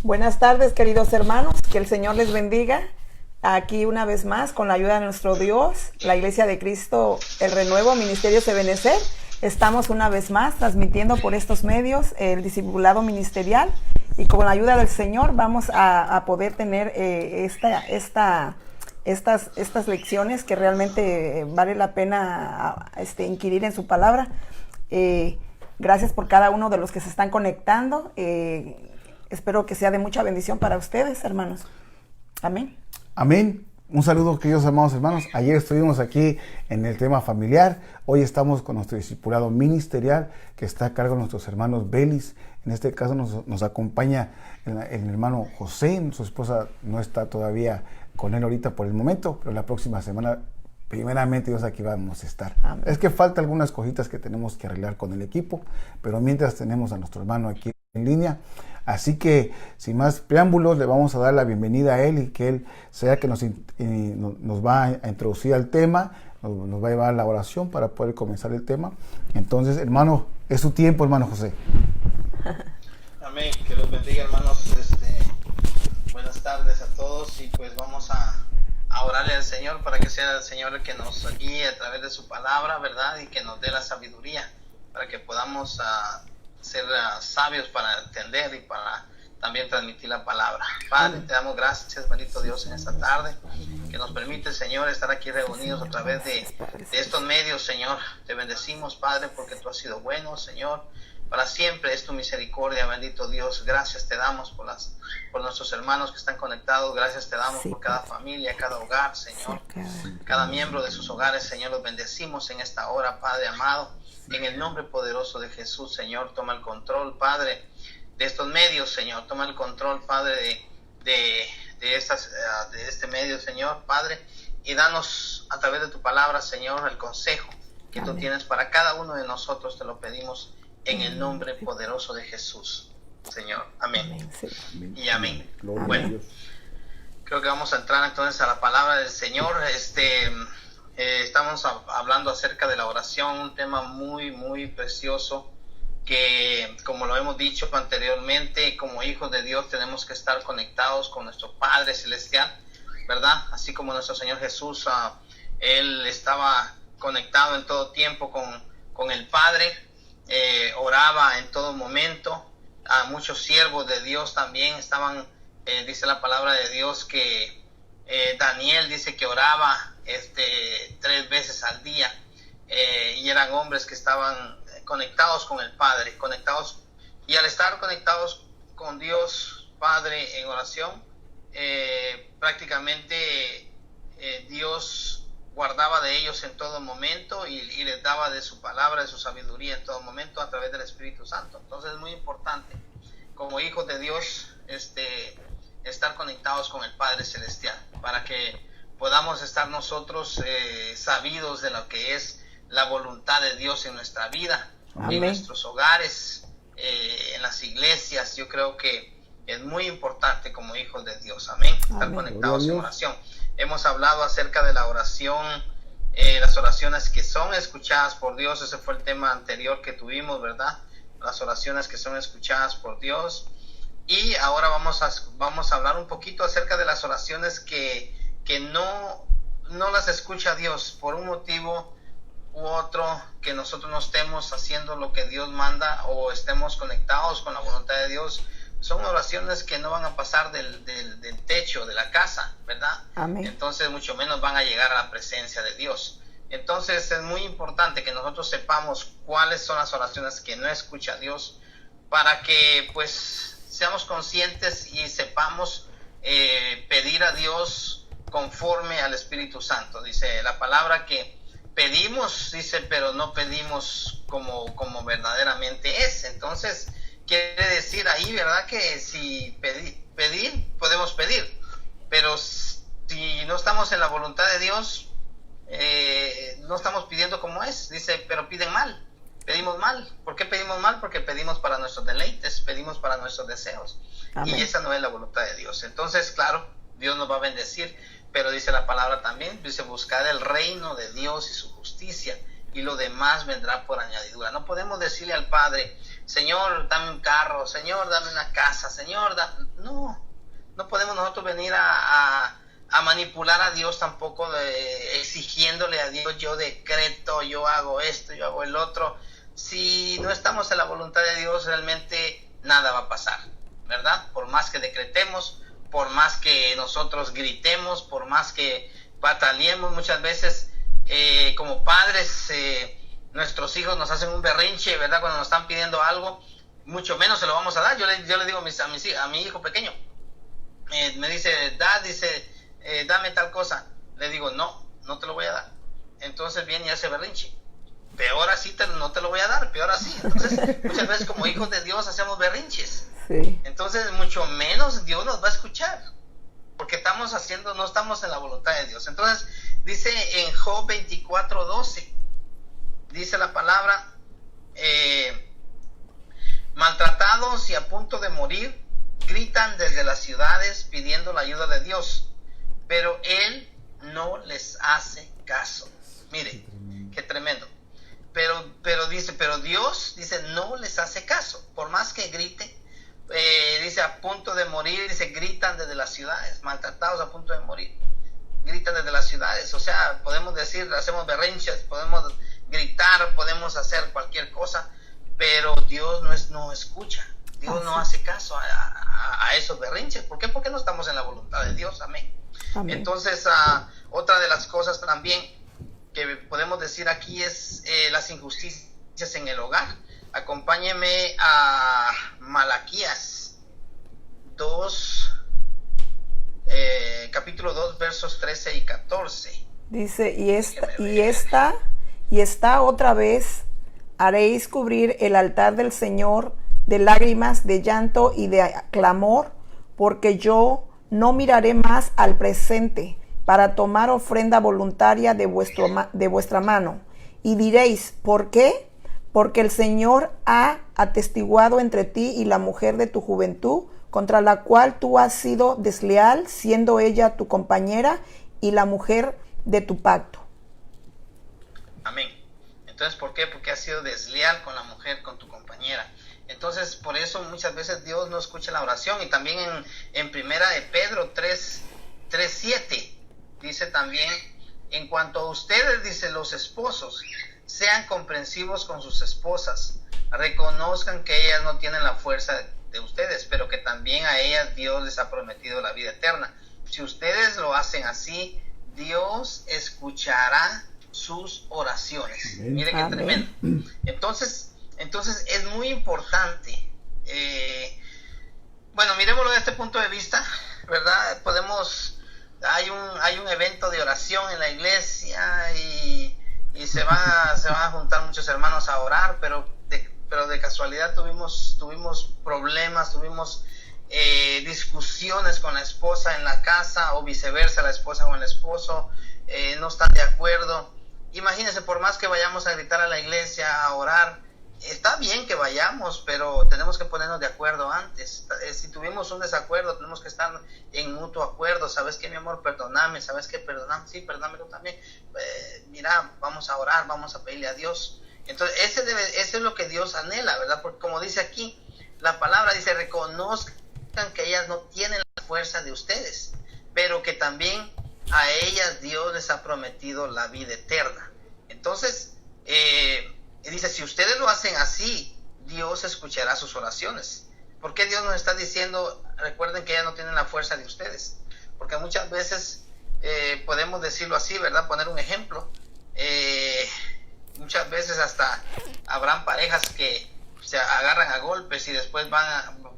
Buenas tardes, queridos hermanos, que el Señor les bendiga. Aquí una vez más, con la ayuda de nuestro Dios, la Iglesia de Cristo, el Renuevo, Ministerios Ebenecer, estamos una vez más transmitiendo por estos medios el discipulado ministerial, y con la ayuda del Señor vamos a poder tener estas lecciones que realmente vale la pena inquirir en su palabra. Gracias por cada uno de los que se están conectando. Espero que sea de mucha bendición para ustedes, hermanos. Amén. Amén. Un saludo, queridos amados hermanos. Ayer estuvimos aquí en el tema familiar. Hoy estamos con nuestro discipulado ministerial que está a cargo de nuestros hermanos Belis. En este caso nos acompaña el hermano José. Su esposa no está todavía con él ahorita por el momento, pero la próxima semana, primeramente Dios, aquí vamos a estar. Amén. Es que falta algunas cositas que tenemos que arreglar con el equipo, pero mientras tenemos a nuestro hermano aquí en línea. Así que, sin más preámbulos, le vamos a dar la bienvenida a él y que él sea que nos va a introducir al tema, nos va a llevar a la oración para poder comenzar el tema. Entonces, hermano, es su tiempo, hermano José. Amén, que los bendiga, hermanos. Buenas tardes a todos, y pues vamos a orarle al Señor para que sea el Señor el que nos guíe a través de su palabra, ¿verdad? Y que nos dé la sabiduría para que podamos ser sabios para entender y para también transmitir la palabra. Padre, te damos gracias, bendito Dios, en esta tarde, que nos permite, Señor, estar aquí reunidos a través de estos medios, Señor. Te bendecimos, Padre, porque tú has sido bueno, Señor. Para siempre es tu misericordia, bendito Dios. Gracias te damos por nuestros hermanos que están conectados. Gracias te damos por cada familia, cada hogar, Señor. Cada miembro de sus hogares, Señor, los bendecimos en esta hora, Padre amado. En el nombre poderoso de Jesús, Señor, toma el control, Padre, de estos medios, Señor. Toma el control, Padre, de este medio, Señor, Padre. Y danos a través de tu palabra, Señor, el consejo que tú tienes para cada uno de nosotros. Te lo pedimos en el nombre poderoso de Jesús, Señor. Amén. Y amén. Bueno, creo que vamos a entrar entonces a la palabra del Señor. Estamos hablando acerca de la oración, un tema muy, muy precioso que, como lo hemos dicho anteriormente, como hijos de Dios tenemos que estar conectados con nuestro Padre Celestial, ¿verdad? Así como nuestro Señor Jesús, Él estaba conectado en todo tiempo con el Padre, oraba en todo momento. Muchos siervos de Dios también estaban, dice la palabra de Dios que Daniel dice que oraba 3 veces al día, y eran hombres que estaban conectados con el Padre, y al estar conectados con Dios Padre en oración, prácticamente Dios guardaba de ellos en todo momento y les daba de su palabra, de su sabiduría en todo momento a través del Espíritu Santo. Entonces es muy importante como hijos de Dios estar conectados con el Padre Celestial para que podamos estar nosotros sabidos de lo que es la voluntad de Dios en nuestra vida. Amén. En nuestros hogares, en las iglesias. Yo creo que es muy importante como hijos de Dios, amén, estar conectados en oración. Hemos hablado acerca de la oración, las oraciones que son escuchadas por Dios. Ese fue el tema anterior que tuvimos, ¿verdad? Las oraciones que son escuchadas por Dios. Y ahora vamos a hablar un poquito acerca de las oraciones que no las escucha Dios por un motivo u otro, que nosotros no estemos haciendo lo que Dios manda o estemos conectados con la voluntad de Dios. Son oraciones que no van a pasar del techo de la casa, ¿verdad? Amén. Entonces mucho menos van a llegar a la presencia de Dios. Entonces es muy importante que nosotros sepamos cuáles son las oraciones que no escucha Dios, para que pues seamos conscientes y sepamos pedir a Dios conforme al Espíritu Santo. Dice la palabra que pedimos, dice, pero no pedimos como verdaderamente es. Entonces quiere decir ahí, ¿verdad? Que si pedir, podemos pedir, pero si no estamos en la voluntad de Dios, no estamos pidiendo como es. Dice, pero piden mal, pedimos mal. ¿Por qué pedimos mal? Porque pedimos para nuestros deleites, pedimos para nuestros deseos. Amén. Y esa no es la voluntad de Dios. Entonces, claro, Dios nos va a bendecir, pero dice la palabra también, dice, buscar el reino de Dios y su justicia, y lo demás vendrá por añadidura. No podemos decirle al Padre, Señor, dame un carro, Señor, dame una casa, Señor, no, No podemos nosotros venir a manipular a Dios tampoco, exigiéndole a Dios, yo decreto, yo hago esto, yo hago el otro. Si no estamos en la voluntad de Dios, realmente nada va a pasar, ¿verdad? Por más que decretemos, por más que nosotros gritemos, por más que batallemos, muchas veces como padres, nuestros hijos nos hacen un berrinche, ¿verdad? Cuando nos están pidiendo algo, mucho menos se lo vamos a dar. Yo le digo a mi hijo pequeño, me dice, dame tal cosa. Le digo, no te lo voy a dar. Entonces viene y hace berrinche. Peor así no te lo voy a dar, peor así. Entonces, muchas veces como hijos de Dios hacemos berrinches. Sí. Entonces, mucho menos Dios nos va a escuchar, porque no estamos en la voluntad de Dios. Entonces, dice en Job 24:12, dice la palabra, maltratados y a punto de morir, gritan desde las ciudades pidiendo la ayuda de Dios, pero Él no les hace caso. Mire, qué tremendo. Pero Dios dice, no les hace caso, por más que grite, dice a punto de morir, dice gritan desde las ciudades, maltratados a punto de morir, gritan desde las ciudades. O sea, podemos decir, hacemos berrinches, podemos gritar, podemos hacer cualquier cosa, pero Dios no escucha, Dios no hace caso a esos berrinches. ¿Por qué? Porque no estamos en la voluntad de Dios. Amén. Amén. Entonces, otra de las cosas también que podemos decir aquí es las injusticias en el hogar. Acompáñeme a Malaquías 2, capítulo 2, versos 13 y 14. Dice, y esta otra vez haréis cubrir el altar del Señor de lágrimas, de llanto y de clamor, porque yo no miraré más al presente para tomar ofrenda voluntaria de vuestra mano. Y diréis, ¿por qué? Porque el Señor ha atestiguado entre ti y la mujer de tu juventud, contra la cual tú has sido desleal, siendo ella tu compañera y la mujer de tu pacto. Amén. Entonces, ¿por qué? Porque has sido desleal con la mujer, con tu compañera. Entonces, por eso muchas veces Dios no escucha la oración. Y también en primera de Pedro 3:7 dice también, en cuanto a ustedes, dice, los esposos, sean comprensivos con sus esposas, reconozcan que ellas no tienen la fuerza de ustedes, pero que también a ellas Dios les ha prometido la vida eterna. Si ustedes lo hacen así, Dios escuchará sus oraciones. Amén. Mire qué tremendo. Entonces es muy importante. Bueno, miremoslo desde este punto de vista, ¿verdad? Hay un evento de oración en la iglesia y se van a juntar muchos hermanos a orar, pero de casualidad tuvimos problemas, tuvimos discusiones con la esposa en la casa, o viceversa, la esposa con el esposo no están de acuerdo. Imagínense, por más que vayamos a gritar a la iglesia, a orar, está bien que vayamos, pero tenemos que ponernos de acuerdo antes. Si tuvimos un desacuerdo, tenemos que estar en mutuo acuerdo. ¿Sabes qué, mi amor? Perdóname. ¿Sabes qué? Perdóname. Sí, perdóname tú también. Mira, vamos a orar, vamos a pedirle a Dios. Entonces, ese es lo que Dios anhela, ¿verdad? Porque como dice aquí, la palabra dice, reconozcan que ellas no tienen la fuerza de ustedes, pero que también a ellas Dios les ha prometido la vida eterna. Entonces, dice, si ustedes lo hacen así, Dios escuchará sus oraciones. ¿Por qué Dios nos está diciendo, recuerden que ellas no tienen la fuerza de ustedes? Porque muchas veces podemos decirlo así, ¿verdad? Poner un ejemplo. Muchas veces hasta habrán parejas que se agarran a golpes y después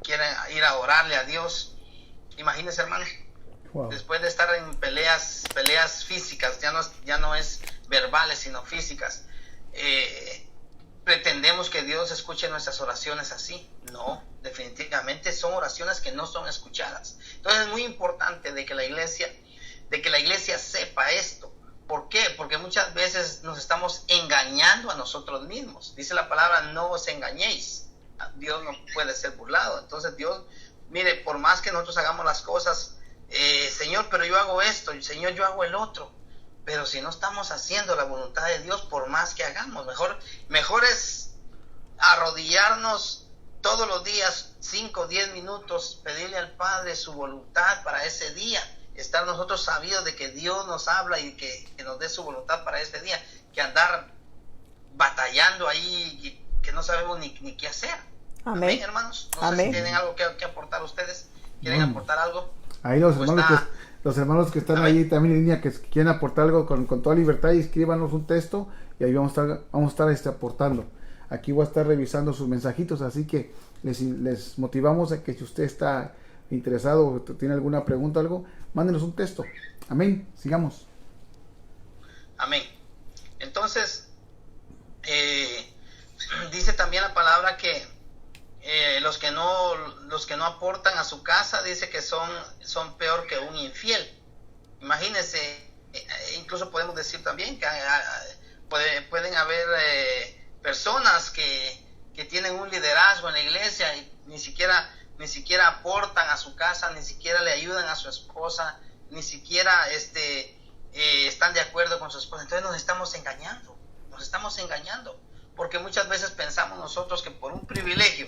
quieren ir a orarle a Dios. Imagínense, hermano. Wow. Después de estar en peleas físicas, ya no es verbales, sino físicas. ¿Pretendemos que Dios escuche nuestras oraciones así? No, definitivamente son oraciones que no son escuchadas. Entonces es muy importante de que la iglesia sepa esto. ¿Por qué? Porque muchas veces nos estamos engañando a nosotros mismos. Dice la palabra, no os engañéis. Dios no puede ser burlado. Entonces Dios, mire, por más que nosotros hagamos las cosas, Señor, pero yo hago esto, Señor, yo hago el otro. Pero si no estamos haciendo la voluntad de Dios, por más que hagamos, mejor es arrodillarnos todos los días 5 o 10 minutos pedirle al Padre su voluntad para ese día, estar nosotros sabidos de que Dios nos habla y que nos dé su voluntad para este día, que andar batallando ahí que no sabemos ni qué hacer. Amén. Amén, hermanos. No sé si tienen algo que aportar ustedes. ¿Quieren aportar algo? Ahí los hermanos que están ahí también en línea, que quieren aportar algo con toda libertad, y escríbanos un texto y ahí vamos a estar aportando. Aquí voy a estar revisando sus mensajitos, así que les motivamos a que si usted está interesado o tiene alguna pregunta, algo, mándenos un texto. Amén. Sigamos. Amén. Entonces, dice también la palabra que los que no aportan a su casa, dice que son peor que un infiel. Imagínense, incluso podemos decir también que pueden haber personas que tienen un liderazgo en la iglesia y ni siquiera aportan a su casa, ni siquiera le ayudan a su esposa, ni siquiera están de acuerdo con su esposa. Entonces nos estamos engañando, porque muchas veces pensamos nosotros que por un privilegio,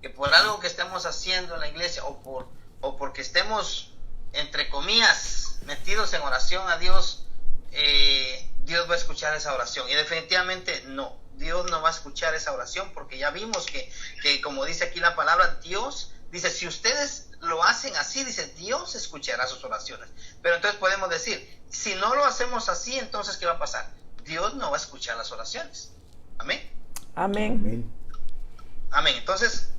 que por algo que estemos haciendo en la iglesia o porque estemos, entre comillas, metidos en oración a Dios, Dios va a escuchar esa oración. Y definitivamente no, Dios no va a escuchar esa oración, porque ya vimos que como dice aquí la palabra, Dios dice, si ustedes lo hacen así, dice, Dios escuchará sus oraciones. Pero entonces podemos decir, si no lo hacemos así, entonces ¿qué va a pasar? Dios no va a escuchar las oraciones. Amén. Amén. Amén. Entonces,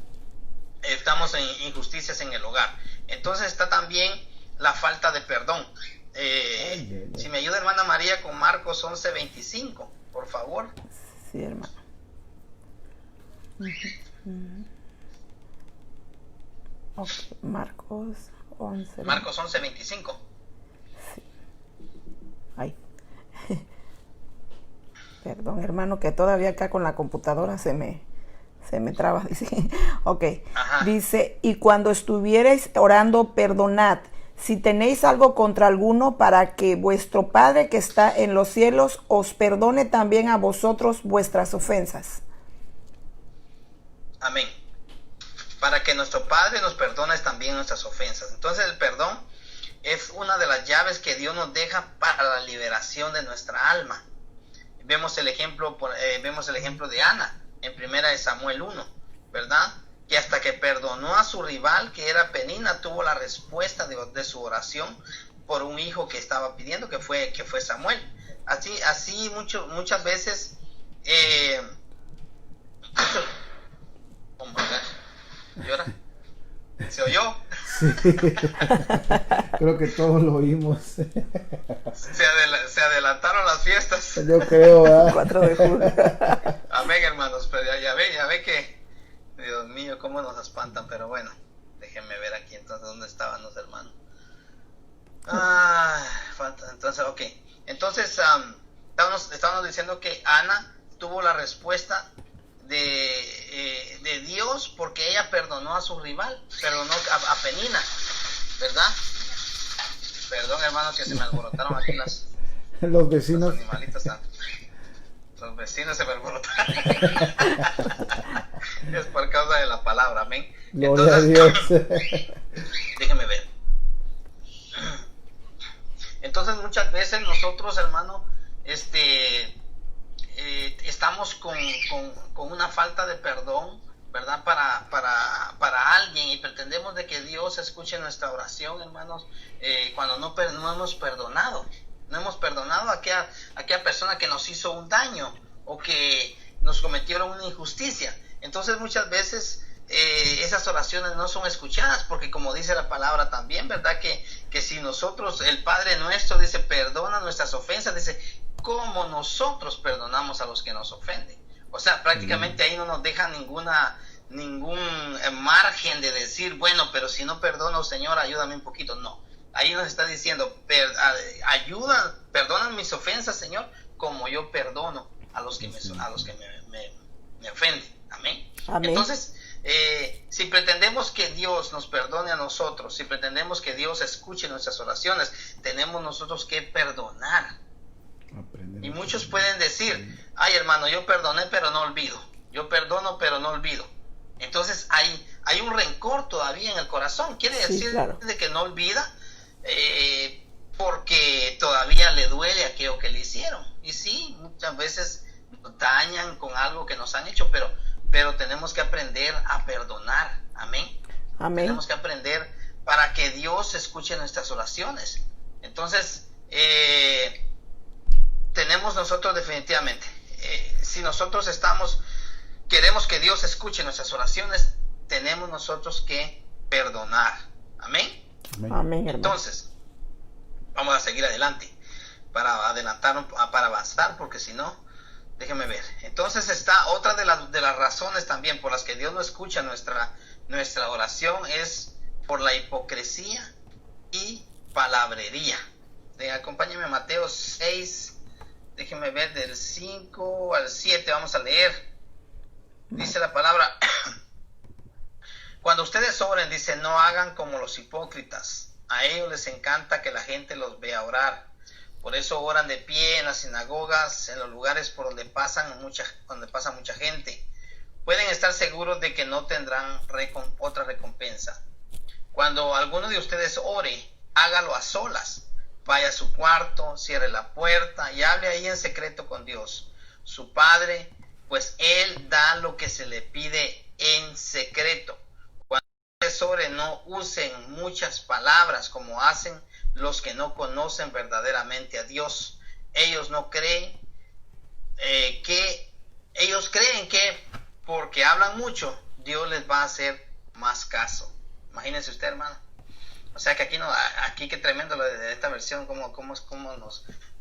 estamos en injusticias en el hogar. Entonces está también la falta de perdón. Si me ayuda hermana María con Marcos 11:25, por favor. Sí, hermano. Okay. Marcos 11. Marcos 11:25. Sí. Ay. Perdón, hermano, que todavía acá con la computadora se me traba. Dice, ok. Ajá. Dice, y cuando estuvierais orando, perdonad, si tenéis algo contra alguno, para que vuestro Padre que está en los cielos os perdone también a vosotros vuestras ofensas. Amén. Para que nuestro Padre nos perdone también nuestras ofensas. Entonces el perdón es una de las llaves que Dios nos deja para la liberación de nuestra alma. Vemos el ejemplo de Ana en 1 Samuel 1, ¿verdad? Que hasta que perdonó a su rival, que era Penina, tuvo la respuesta de su oración por un hijo que estaba pidiendo, que fue Samuel. Así muchas veces oh my God. ¿Llora? ¿Se oyó? Sí. Creo que todos lo oímos. Se adelantaron las fiestas. Yo creo, ¿verdad? 4 de julio. Amén, hermanos, pero ya ve que, Dios mío, cómo nos espantan, pero bueno, déjenme ver aquí entonces dónde estaban los hermanos. Entonces, ok. Entonces, estábamos diciendo que Ana tuvo la respuesta de Dios, porque ella perdonó a su rival, perdonó a Penina, ¿verdad? Perdón, hermanos, que se me alborotaron aquí los vecinos. Los animalitos los vecinos se me alborotaron. Es por causa de la palabra, amén. Gloria a Dios. Déjenme ver. Entonces muchas veces nosotros, hermano, estamos con una falta de perdón, ¿verdad? Para alguien, y pretendemos de que Dios escuche nuestra oración, hermanos, cuando no hemos perdonado. No hemos perdonado a aquella persona que nos hizo un daño o que nos cometieron una injusticia. Entonces muchas veces esas oraciones no son escuchadas, porque como dice la palabra también, ¿verdad? Que si nosotros, el Padre nuestro, dice, perdona nuestras ofensas, dice, como nosotros perdonamos a los que nos ofenden. O sea, prácticamente ahí no nos deja ningún margen de decir, bueno, pero si no perdono, Señor, ayúdame un poquito. No. Ahí nos está diciendo, perdonan mis ofensas, Señor, como yo perdono a los que me ofenden. Amén. Amén. Entonces, si pretendemos que Dios nos perdone a nosotros, si pretendemos que Dios escuche nuestras oraciones, tenemos nosotros que perdonar. Y muchos pueden decir, ay hermano, yo perdoné pero no olvido, yo perdono pero no olvido. Entonces hay un rencor todavía en el corazón. Quiere Sí, decir claro. de que no olvida, porque todavía le duele aquello que le hicieron. Y sí, muchas veces nos dañan con algo que nos han hecho, pero tenemos que aprender a perdonar. Amén. Amén. Tenemos que aprender para que Dios escuche nuestras oraciones. Entonces, tenemos nosotros definitivamente, si nosotros queremos que Dios escuche nuestras oraciones, tenemos nosotros que perdonar. Amén. Amén, hermano. Entonces, vamos a seguir adelante para adelantar, para avanzar, porque si no, déjenme ver. Entonces está otra de las razones también por las que Dios no escucha nuestra oración, es por la hipocresía y palabrería. Acompáñenme a Mateo 6, déjenme ver, del 5 al 7, vamos a leer. Dice la palabra: cuando ustedes oren, dice, no hagan como los hipócritas. A ellos les encanta que la gente los vea orar. Por eso oran de pie en las sinagogas, en los lugares por donde pasa mucha gente. Pueden estar seguros de que no tendrán otra recompensa. Cuando alguno de ustedes ore, hágalo a solas. Vaya a su cuarto, cierre la puerta y hable ahí en secreto con Dios, su Padre, pues Él da lo que se le pide en secreto. Cuando ustedes oren, no usen muchas palabras como hacen los que no conocen verdaderamente a Dios. Ellos creen que porque hablan mucho, Dios les va a hacer más caso. Imagínense usted, hermano. O sea que aquí qué tremendo lo de esta versión, cómo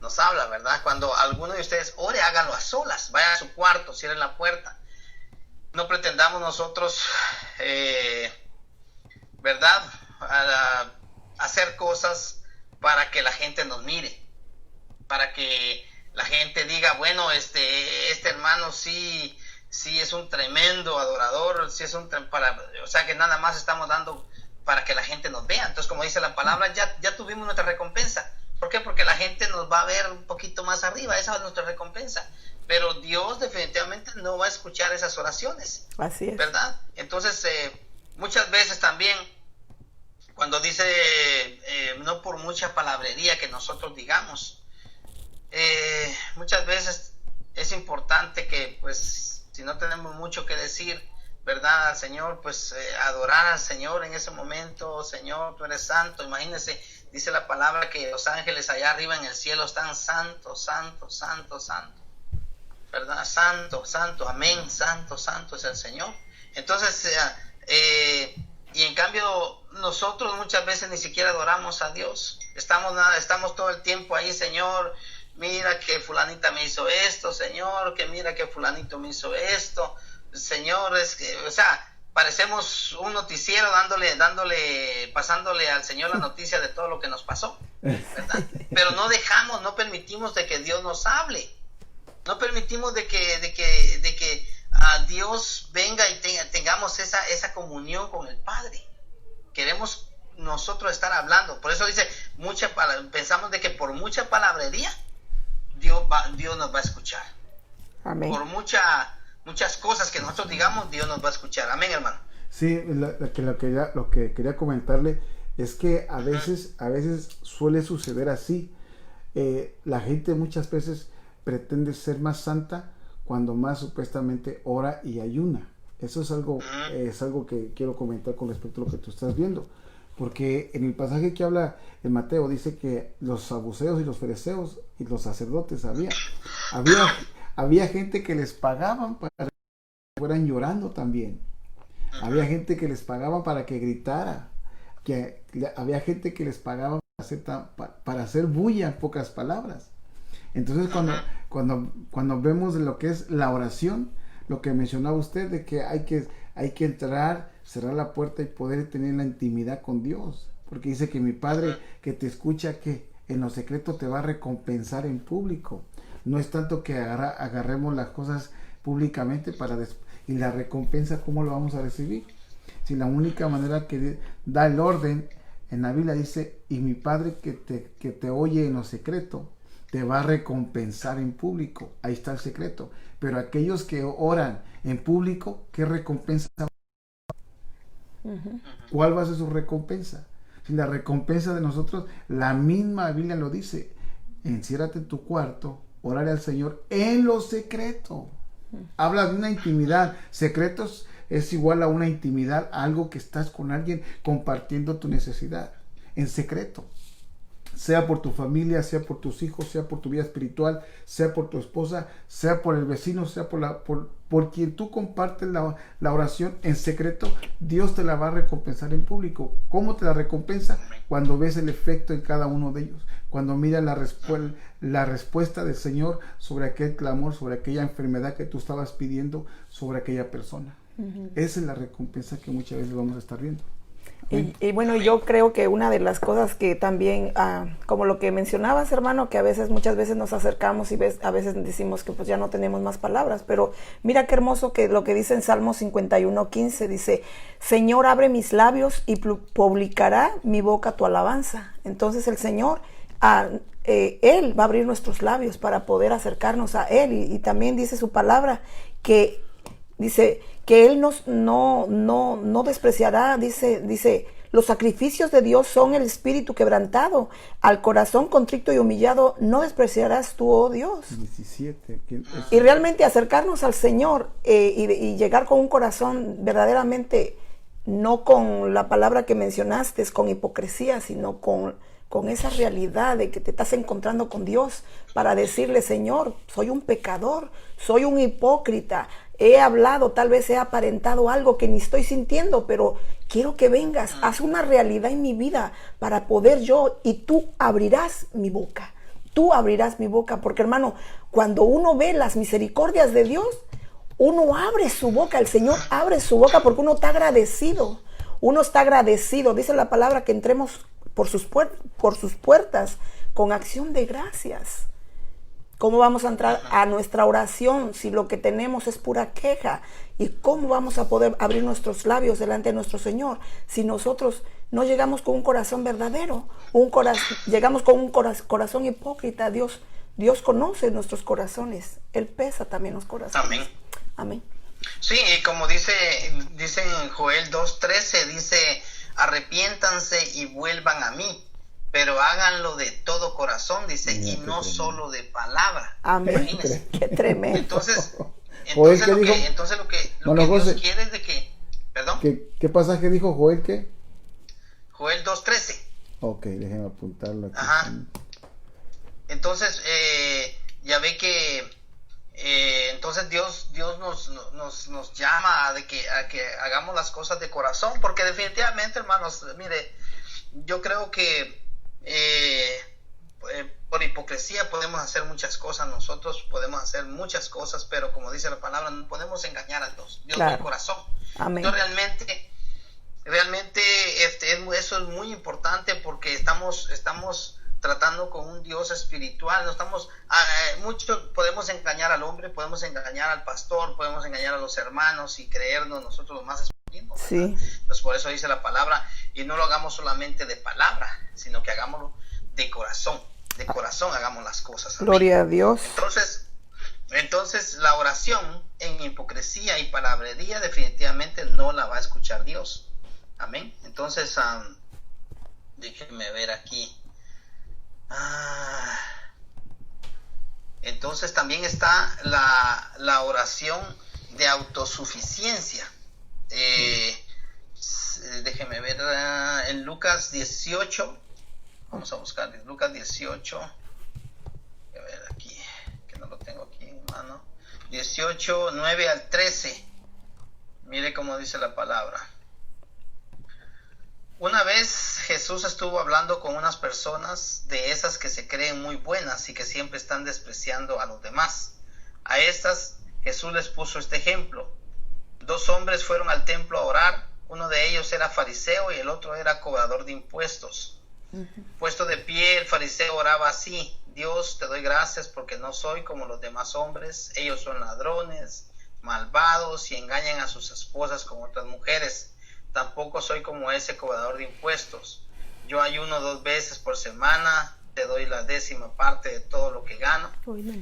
nos habla, ¿verdad? Cuando alguno de ustedes ore, háganlo a solas, vaya a su cuarto, cierren la puerta. No pretendamos nosotros, ¿verdad? Hacer cosas para que la gente nos mire, para que la gente diga, bueno, este hermano sí es un tremendo adorador, sí es o sea que nada más estamos dando para que la gente nos vea. Entonces, como dice la palabra, ya tuvimos nuestra recompensa. ¿Por qué? Porque la gente nos va a ver un poquito más arriba, esa es nuestra recompensa. Pero Dios definitivamente no va a escuchar esas oraciones. Así es. ¿Verdad? Entonces, muchas veces también, cuando dice, no por mucha palabrería que nosotros digamos, muchas veces es importante que, pues, si no tenemos mucho que decir, ¿verdad? Al Señor, pues adorar al Señor en ese momento. Señor, tú eres santo. Imagínense, dice la palabra que los ángeles allá arriba en el cielo están santo, santo, santo, santo, ¿verdad? Santo, santo, amén, santo, santo es el Señor. Entonces, y en cambio nosotros muchas veces ni siquiera adoramos a Dios. Estamos todo el tiempo ahí, Señor, mira que fulanita me hizo esto, Señor, que mira que fulanito me hizo esto. Señor, o sea, parecemos un noticiero pasándole al Señor la noticia de todo lo que nos pasó, ¿verdad? Pero no permitimos de que Dios nos hable, no permitimos de que Dios venga y tengamos esa comunión con el Padre. Queremos nosotros estar hablando, por eso dice, pensamos de que por mucha palabrería Dios nos va a escuchar. Amén. Por muchas cosas que nosotros digamos, Dios nos va a escuchar. Amén, hermano. Sí, lo que quería comentarle es que a veces suele suceder así. La gente muchas veces pretende ser más santa cuando más supuestamente ora y ayuna. Eso es algo que quiero comentar con respecto a lo que tú estás viendo. Porque en el pasaje que habla en Mateo dice que los saduceos y los fariseos y los sacerdotes había gente que les pagaban para que fueran llorando también. Había gente que les pagaban para que gritara. Había gente que les pagaba para hacer bulla, en pocas palabras. Entonces cuando vemos lo que es la oración, lo que mencionaba usted de que hay que entrar, cerrar la puerta y poder tener la intimidad con Dios, porque dice que mi Padre que te escucha, que en lo secreto te va a recompensar en público. No es tanto que agarremos las cosas públicamente y la recompensa, ¿cómo lo vamos a recibir? Si la única manera que da el orden en la Biblia dice, y mi Padre que te oye en lo secreto te va a recompensar en público. Ahí está el secreto. Pero aquellos que oran en público, ¿qué recompensa ¿Cuál va a ser su recompensa? Si la recompensa de nosotros, la misma Biblia lo dice, enciérrate en tu cuarto, orarle al Señor en lo secreto. Habla de una intimidad. Secretos es igual a una intimidad, algo que estás con alguien compartiendo tu necesidad en secreto, sea por tu familia, sea por tus hijos, sea por tu vida espiritual, sea por tu esposa, sea por el vecino, sea por quien tú compartes la oración en secreto. Dios te la va a recompensar en público. ¿Cómo te la recompensa? Cuando ves el efecto en cada uno de ellos, cuando miras la respuesta del Señor sobre aquel clamor, sobre aquella enfermedad que tú estabas pidiendo, sobre aquella persona. Esa es la recompensa que muchas veces vamos a estar viendo. Y bueno, yo creo que una de las cosas que también, como lo que mencionabas, hermano, que muchas veces nos acercamos y a veces decimos que pues ya no tenemos más palabras, pero mira qué hermoso que lo que dice en Salmo 51:15, dice, Señor, abre mis labios y publicará mi boca tu alabanza. Entonces el Señor, Él va a abrir nuestros labios para poder acercarnos a Él, y también dice su palabra que dice que Él no despreciará, dice, los sacrificios de Dios son el espíritu quebrantado, al corazón contrito y humillado no despreciarás tú, oh Dios. 17. Y realmente acercarnos al Señor y llegar con un corazón verdaderamente, no con la palabra que mencionaste, con hipocresía, sino con esa realidad de que te estás encontrando con Dios para decirle, Señor, soy un pecador, soy un hipócrita, he hablado, tal vez he aparentado algo que ni estoy sintiendo, pero quiero que vengas, haz una realidad en mi vida para poder yo, y tú abrirás mi boca, porque hermano, cuando uno ve las misericordias de Dios, uno abre su boca, el Señor abre su boca porque uno está agradecido, dice la palabra que entremos por sus puertas con acción de gracias. ¿Cómo vamos a entrar a nuestra oración si lo que tenemos es pura queja? ¿Y cómo vamos a poder abrir nuestros labios delante de nuestro Señor si nosotros no llegamos con un corazón verdadero? Llegamos con un corazón hipócrita. Dios conoce nuestros corazones. Él pesa también los corazones. Amén. Sí, y como dice en Joel 2:13, dice, arrepiéntanse y vuelvan a mí, pero háganlo de todo corazón, dice, y no solo de palabra. Amén. Qué tremendo. Entonces Joel, lo ¿qué que dijo? Dios quiere es de que, ¿perdón? ¿Qué pasaje dijo Joel? ¿Qué? Joel 2:13. Ok, déjenme apuntarlo aquí. Ajá. Entonces, ya ve que entonces Dios nos llama a que hagamos las cosas de corazón, porque definitivamente, hermanos, mire, yo creo que por hipocresía podemos hacer muchas cosas, nosotros podemos hacer muchas cosas, pero como dice la palabra, no podemos engañar a Dios del corazón. Amén. Entonces realmente eso es muy importante, porque estamos tratando con un Dios espiritual. No estamos mucho, podemos engañar al hombre, podemos engañar al pastor, podemos engañar a los hermanos y creernos nosotros los más espirituales. Sí. Entonces por eso dice la palabra, y no lo hagamos solamente de palabra, sino que hagámoslo de corazón. De corazón hagamos las cosas. Amén. Gloria a Dios. Entonces la oración en hipocresía y palabrería definitivamente no la va a escuchar Dios. Amén. Entonces déjenme ver aquí. Entonces también está la oración de autosuficiencia. Déjeme ver en Lucas 18. Vamos a buscar Lucas 18. A ver aquí, que no lo tengo aquí en mano. 18, 9 al 13. Mire cómo dice la palabra. Una vez Jesús estuvo hablando con unas personas de esas que se creen muy buenas y que siempre están despreciando a los demás. A estas Jesús les puso este ejemplo. 2 hombres fueron al templo a orar. Uno de ellos era fariseo y el otro era cobrador de impuestos. Puesto de pie, el fariseo oraba así: Dios, te doy gracias porque no soy como los demás hombres. Ellos son ladrones, malvados y engañan a sus esposas con otras mujeres. Tampoco soy como ese cobrador de impuestos. Yo ayuno 2 veces por semana, te doy la 10ª parte de todo lo que gano.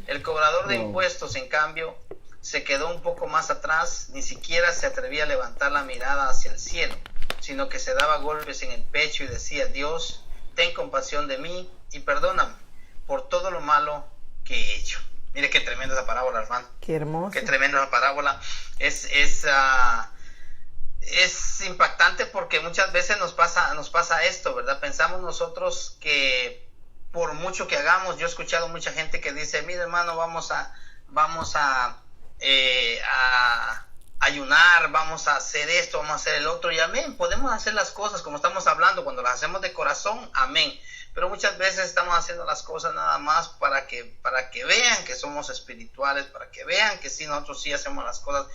El cobrador de impuestos, en cambio, se quedó un poco más atrás, ni siquiera se atrevía a levantar la mirada hacia el cielo. sino que se daba golpes en el pecho y decía: Dios, ten compasión de mí y perdóname por todo lo malo que he hecho. Mire qué tremenda esa parábola, hermano. Qué hermoso. Qué tremenda esa parábola. Es impactante porque muchas veces nos pasa esto, ¿verdad? Pensamos nosotros que por mucho que hagamos, yo he escuchado mucha gente que dice: mire, hermano, vamos a ayunar, vamos a hacer esto, vamos a hacer el otro, y amén, podemos hacer las cosas como estamos hablando, cuando las hacemos de corazón, amén, pero muchas veces estamos haciendo las cosas nada más para que vean que somos espirituales, para que vean que sí, nosotros sí hacemos las cosas,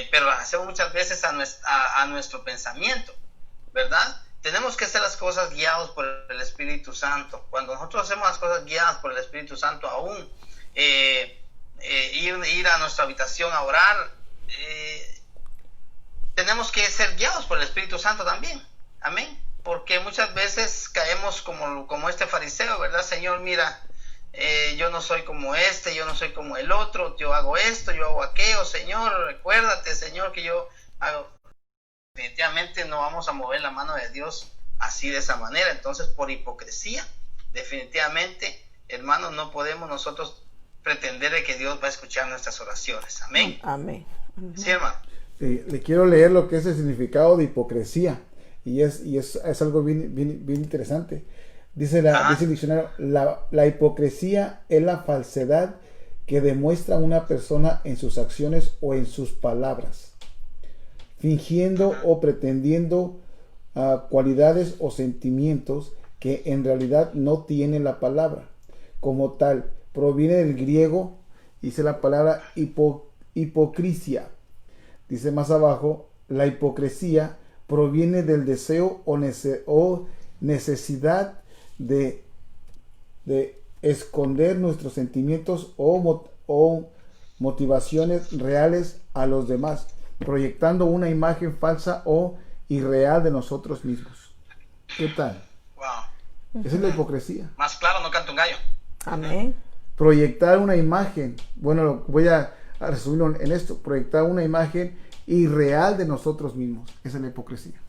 pero las hacemos muchas veces a nuestro pensamiento, ¿verdad? Tenemos que hacer las cosas guiados por el Espíritu Santo. Cuando nosotros hacemos las cosas guiadas por el Espíritu Santo, aún ir a nuestra habitación a orar, tenemos que ser guiados por el Espíritu Santo también, amén, porque muchas veces caemos como este fariseo, ¿verdad? Señor, mira, yo no soy como este, yo no soy como el otro, yo hago esto, yo hago aquello, Señor, recuérdate, Señor, que yo hago. Definitivamente no vamos a mover la mano de Dios así, de esa manera. Entonces, por hipocresía, definitivamente, hermanos, no podemos nosotros pretender de que Dios va a escuchar nuestras oraciones, amén. Amén. Sí, hermano. Le quiero leer lo que es el significado de hipocresía, y es algo bien interesante. Dice el diccionario: la hipocresía es la falsedad que demuestra una persona en sus acciones o en sus palabras, fingiendo o pretendiendo cualidades o sentimientos que en realidad no tiene la palabra. Como tal, proviene del griego, dice la palabra hipocrisia. Dice más abajo: la hipocresía proviene del deseo o necesidad de esconder nuestros sentimientos o motivaciones reales a los demás, proyectando una imagen falsa o irreal de nosotros mismos. ¿Qué tal? Wow. Esa es la hipocresía. Más claro no canta un gallo. Amén. Proyectar una imagen, bueno, voy a resumirlo en esto: proyectar una imagen irreal de nosotros mismos. Esa es la hipocresía.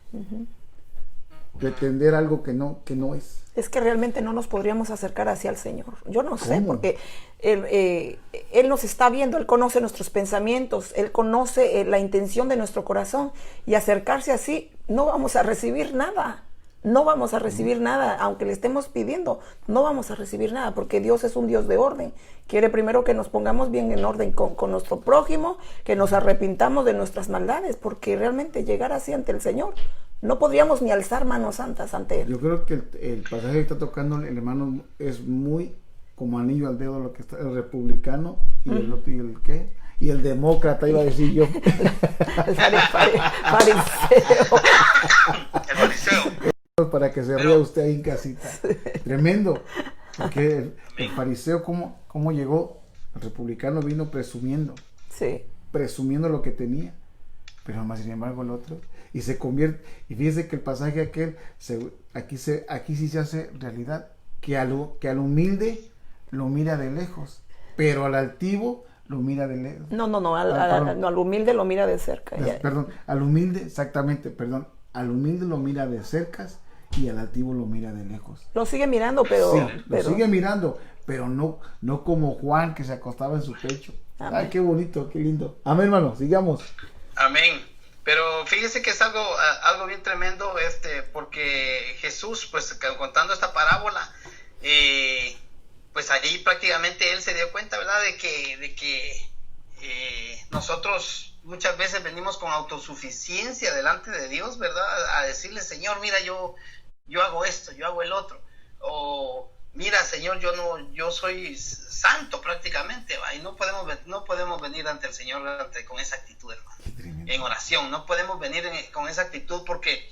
Pretender algo que no es. Es que realmente no nos podríamos acercar hacia el Señor. Yo no sé, ¿Cómo? porque Él nos está viendo, Él conoce nuestros pensamientos, Él conoce la intención de nuestro corazón, y acercarse así no vamos a recibir nada. No vamos a recibir nada, aunque le estemos pidiendo, no vamos a recibir nada, porque Dios es un Dios de orden. Quiere primero que nos pongamos bien en orden con nuestro prójimo, que nos arrepintamos de nuestras maldades, porque realmente llegar así ante el Señor, no podríamos ni alzar manos santas ante Él. Yo creo que el pasaje que está tocando el hermano es muy como anillo al dedo lo que está el republicano y el otro, y el ¿qué? Y el demócrata, iba a decir yo. El fariseo. El fariseo. Para que se ría usted ahí en casita. Tremendo. Porque el fariseo, ¿cómo llegó? El republicano vino presumiendo. Sí. Presumiendo lo que tenía. Pero más sin embargo el otro. Y se convierte. Y fíjese que el pasaje aquel, aquí sí se hace realidad. Que al humilde lo mira de lejos. Pero al altivo lo mira de lejos. No, al humilde lo mira de cerca. Perdón, al humilde, exactamente, perdón. Al humilde lo mira de cerca y al altivo lo mira de lejos. Lo sigue mirando, pero... Sí, lo sigue mirando, pero no como Juan, que se acostaba en su pecho. Amén. Ay, qué bonito, qué lindo. Amén, hermano, sigamos. Amén. Pero fíjese que es algo bien tremendo, porque Jesús, pues contando esta parábola, pues allí prácticamente él se dio cuenta, ¿verdad?, de que nosotros muchas veces venimos con autosuficiencia delante de Dios, ¿verdad? A decirle: Señor, mira, yo hago esto, yo hago el otro. O mira, Señor, yo soy santo prácticamente, ¿va? Y no podemos venir ante el Señor con esa actitud, hermano. En oración, no podemos venir con esa actitud, porque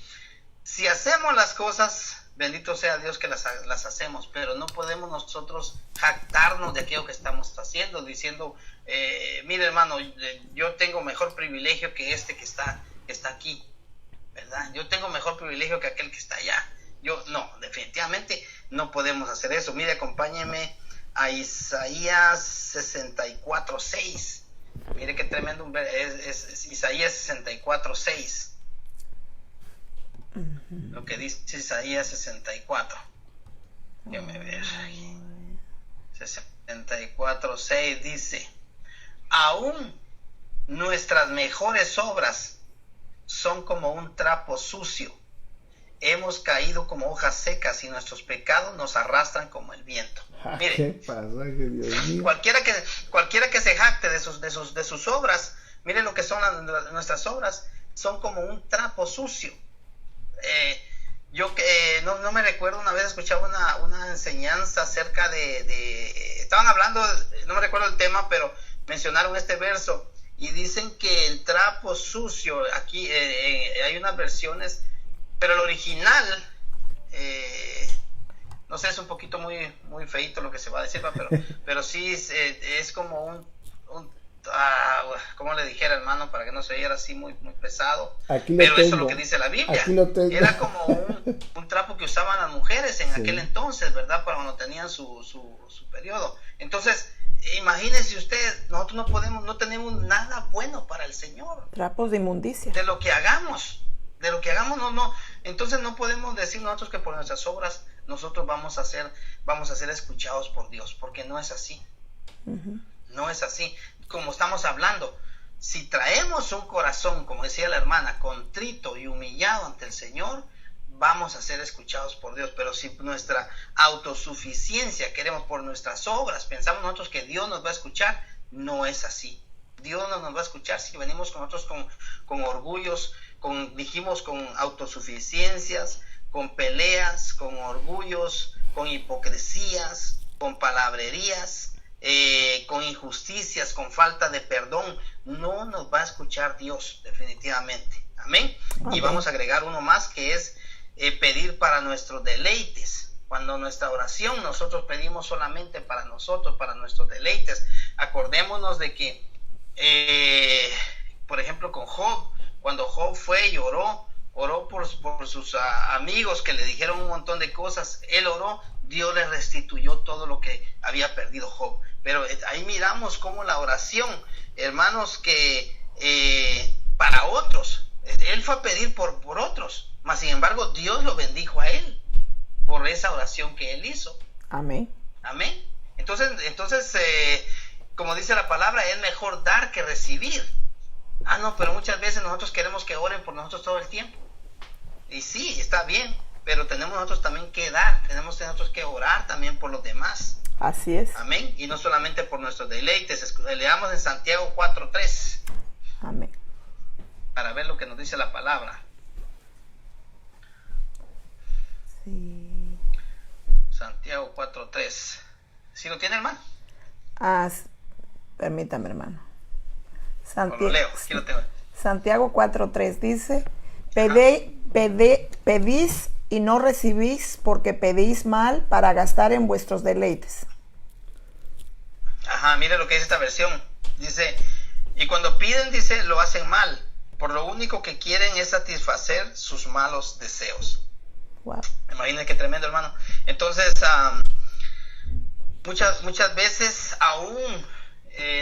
si hacemos las cosas, bendito sea Dios que las hacemos, pero no podemos nosotros jactarnos de aquello que estamos haciendo, diciendo: mire, hermano, yo tengo mejor privilegio que este que está aquí, ¿verdad? Yo tengo mejor privilegio que aquel que está allá. No, definitivamente no podemos hacer eso. Mire, acompáñeme a Isaías 64:6. Mire qué tremendo es Isaías 64:6. lo que dice Isaías 64. Déjame ver aquí. 64:6 dice: aún nuestras mejores obras son como un trapo sucio. Hemos caído como hojas secas y nuestros pecados nos arrastran como el viento. Mire, ¿qué pasaje, Dios mío? cualquiera que se jacte de sus obras, mire lo que son nuestras obras, son como un trapo sucio. Yo no me recuerdo, una vez escuchaba una enseñanza acerca estaban hablando, no me recuerdo el tema, pero mencionaron este verso y dicen que el trapo sucio, aquí hay unas versiones, pero el original, no sé, es un poquito muy feíto lo que se va a decir, pero sí es como como le dijera, hermano, para que no se oyera así muy pesado, pero eso es lo que dice la Biblia. Era como un trapo que usaban las mujeres en aquel entonces, ¿verdad? Para cuando tenían su periodo. Entonces, imagínese usted, nosotros no tenemos nada bueno para el Señor. Trapos de inmundicia. De lo que hagamos, no. Entonces no podemos decir nosotros que por nuestras obras nosotros vamos a ser escuchados por Dios, porque no es así. No es así. Como estamos hablando, si traemos un corazón, como decía la hermana, contrito y humillado ante el Señor, vamos a ser escuchados por Dios. Pero si nuestra autosuficiencia queremos por nuestras obras, pensamos nosotros que Dios nos va a escuchar, no es así. Dios no nos va a escuchar si venimos con nosotros con orgullos, con autosuficiencias, con peleas, con orgullos, con hipocresías, con palabrerías, con injusticias, con falta de perdón. No nos va a escuchar Dios, definitivamente. Amén. Y vamos a agregar uno más, que es pedir para nuestros deleites. Cuando nuestra oración nosotros pedimos solamente para nosotros, para nuestros deleites. Acordémonos de que por ejemplo con Job, cuando Job fue y oró por sus amigos que le dijeron un montón de cosas, él oró, Dios le restituyó todo lo que había perdido Job. Pero ahí miramos cómo la oración, hermanos, que para otros, él fue a pedir por otros, mas sin embargo Dios lo bendijo a él por esa oración que él hizo. Amén. Amén. Entonces como dice la palabra, es mejor dar que recibir. No, pero muchas veces nosotros queremos que oren por nosotros todo el tiempo. Y sí, está bien, pero tenemos nosotros también que dar, tenemos nosotros que orar también por los demás. Así es. Amén. Y no solamente por nuestros deleites. Leamos en Santiago 4:3. Amén. Para ver lo que nos dice la palabra. Sí. Santiago 4:3. ¿Sí lo tiene, hermano? Permítame, hermano. Lo leo, aquí lo tengo. Santiago 4:3 dice: pedís y no recibís, porque pedís mal para gastar en vuestros deleites. Mire lo que dice esta versión. Dice, y cuando piden, dice, lo hacen mal. Por lo único que quieren es satisfacer sus malos deseos. Wow. Imagínense qué tremendo, hermano. Entonces, muchas veces aún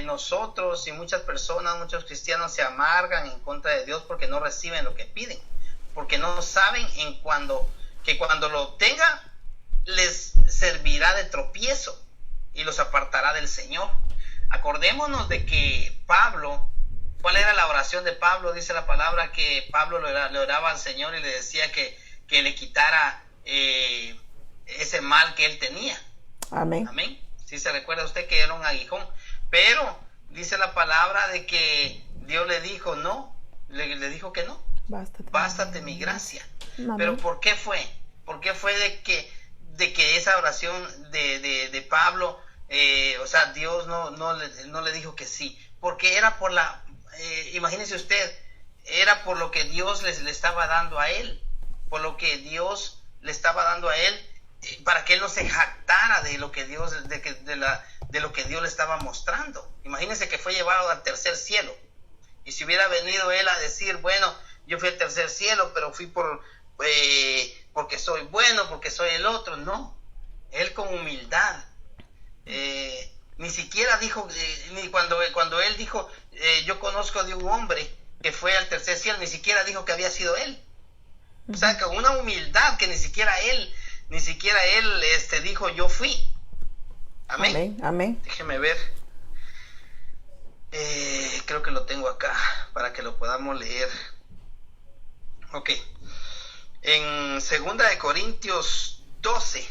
nosotros y muchas personas, muchos cristianos se amargan en contra de Dios porque no reciben lo que piden, porque no saben que cuando lo obtenga les servirá de tropiezo y los apartará del Señor. Acordémonos de que Pablo, ¿cuál era la oración de Pablo? Dice la palabra que Pablo le oraba al Señor y le decía que le quitara ese mal que él tenía. Amén. Amén. Si se recuerda usted que era un aguijón, pero dice la palabra de que Dios le dijo no, le dijo que no. Bástate mi gracia. Amén. Pero ¿por qué fue? ¿Por qué fue de que esa oración de Pablo, Dios no le dijo que sí? Porque era por imagínese usted, era por lo que Dios le estaba dando a él, por lo que Dios le estaba dando a él, para que él no se jactara de lo que Dios de lo que Dios le estaba mostrando. Imagínense que fue llevado al tercer cielo, y si hubiera venido él a decir, bueno, yo fui al tercer cielo, pero fui porque soy bueno, porque soy el otro. No, él con humildad, ni siquiera dijo, ni cuando él dijo, yo conozco de un hombre que fue al tercer cielo, ni siquiera dijo que había sido él. O sea, con una humildad que ni siquiera él dijo, yo fui. Amén. Amén. Amén. Déjeme ver. Creo que lo tengo acá para que lo podamos leer. Ok. En 2 de Corintios 12.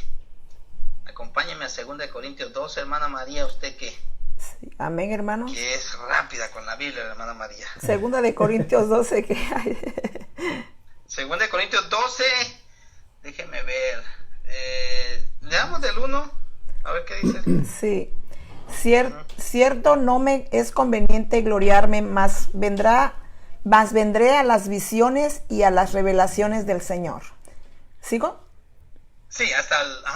Acompáñeme a 2 de Corintios 12, hermana María, usted que Sí. Amén, hermanos. es rápida con la Biblia, hermana María. Segunda de Corintios 12, que hay. 2 de Corintios 12, déjeme ver. Leamos del 1, a ver qué dice. Sí. Cierto, no me es conveniente gloriarme, mas vendré a las visiones y a las revelaciones del Señor. ¿Sigo? Sí,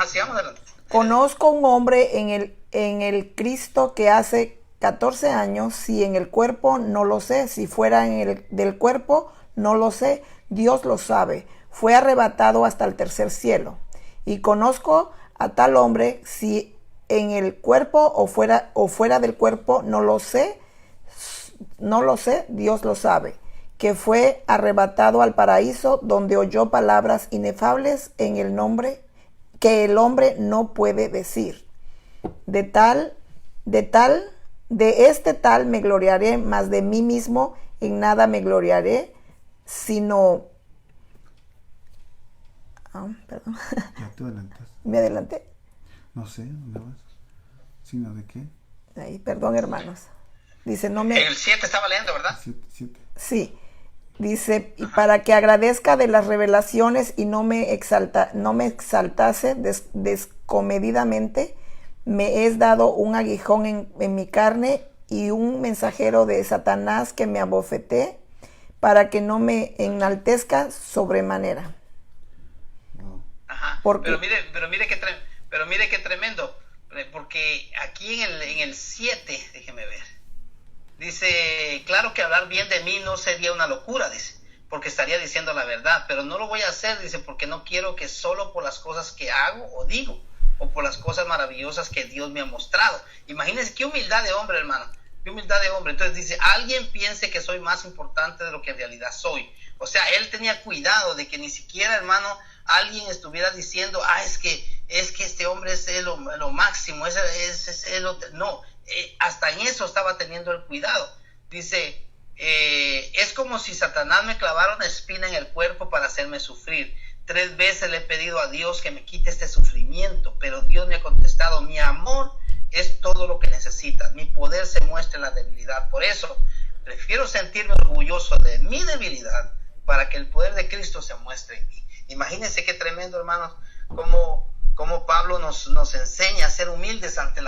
sigamos adelante. Conozco un hombre en el Cristo que hace 14 años, si en el cuerpo no lo sé, si fuera del cuerpo no lo sé, Dios lo sabe, fue arrebatado hasta el tercer cielo. Y conozco a tal hombre, si en el cuerpo o fuera del cuerpo no lo sé, Dios lo sabe, que fue arrebatado al paraíso, donde oyó palabras inefables en el nombre que el hombre no puede decir. De este tal me gloriaré, mas de mí mismo en nada me gloriaré, sino... perdón. Ya te adelantas. Me adelanté. No sé, ¿dónde vas? ¿Sino de qué? Ahí, perdón, hermanos. Dice, En el 7 estaba leyendo, ¿verdad? 7. Sí. Dice, y para que agradezca de las revelaciones y no me exaltase descomedidamente, me es dado un aguijón en mi carne y un mensajero de Satanás que me abofeté para que no me enaltezca sobremanera. Wow. Ajá. Porque- Pero mire qué tremendo. Porque aquí en el 7, déjeme ver. Dice, claro que hablar bien de mí no sería una locura, dice, porque estaría diciendo la verdad, pero no lo voy a hacer, dice, porque no quiero que solo por las cosas que hago o digo, o por las cosas maravillosas que Dios me ha mostrado. Imagínense qué humildad de hombre, hermano, qué humildad de hombre. Entonces dice, alguien piense que soy más importante de lo que en realidad soy. O sea, él tenía cuidado de que ni siquiera, hermano, alguien estuviera diciendo, es que este hombre es lo máximo, no. Hasta en eso estaba teniendo el cuidado. Dice, es como si Satanás me clavara una espina en el cuerpo para hacerme sufrir. 3 veces le he pedido a Dios que me quite este sufrimiento, pero Dios me ha contestado, mi amor es todo lo que necesitas, mi poder se muestra en la debilidad. Por eso prefiero sentirme orgulloso de mi debilidad para que el poder de Cristo se muestre en mí. Imagínense qué tremendo, hermanos, como Pablo nos enseña a ser humildes ante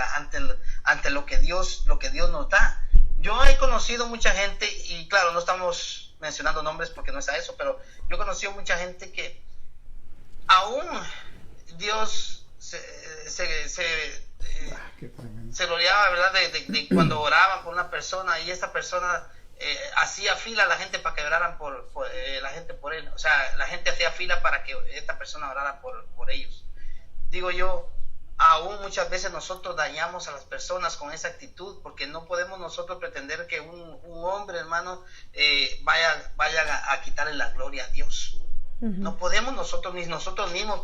lo que Dios nos da. Yo he conocido mucha gente, y claro, no estamos mencionando nombres porque no es a eso, pero yo he conocido mucha gente que aún Dios se gloriaba, ¿verdad? De cuando oraban por una persona y esta persona hacía fila a la gente para que oraran por la gente por él. O sea, la gente hacía fila para que esta persona orara por ellos. Digo yo, aún muchas veces nosotros dañamos a las personas con esa actitud, porque no podemos nosotros pretender que un hombre, hermano, vaya a quitarle la gloria a Dios. No podemos nosotros mismos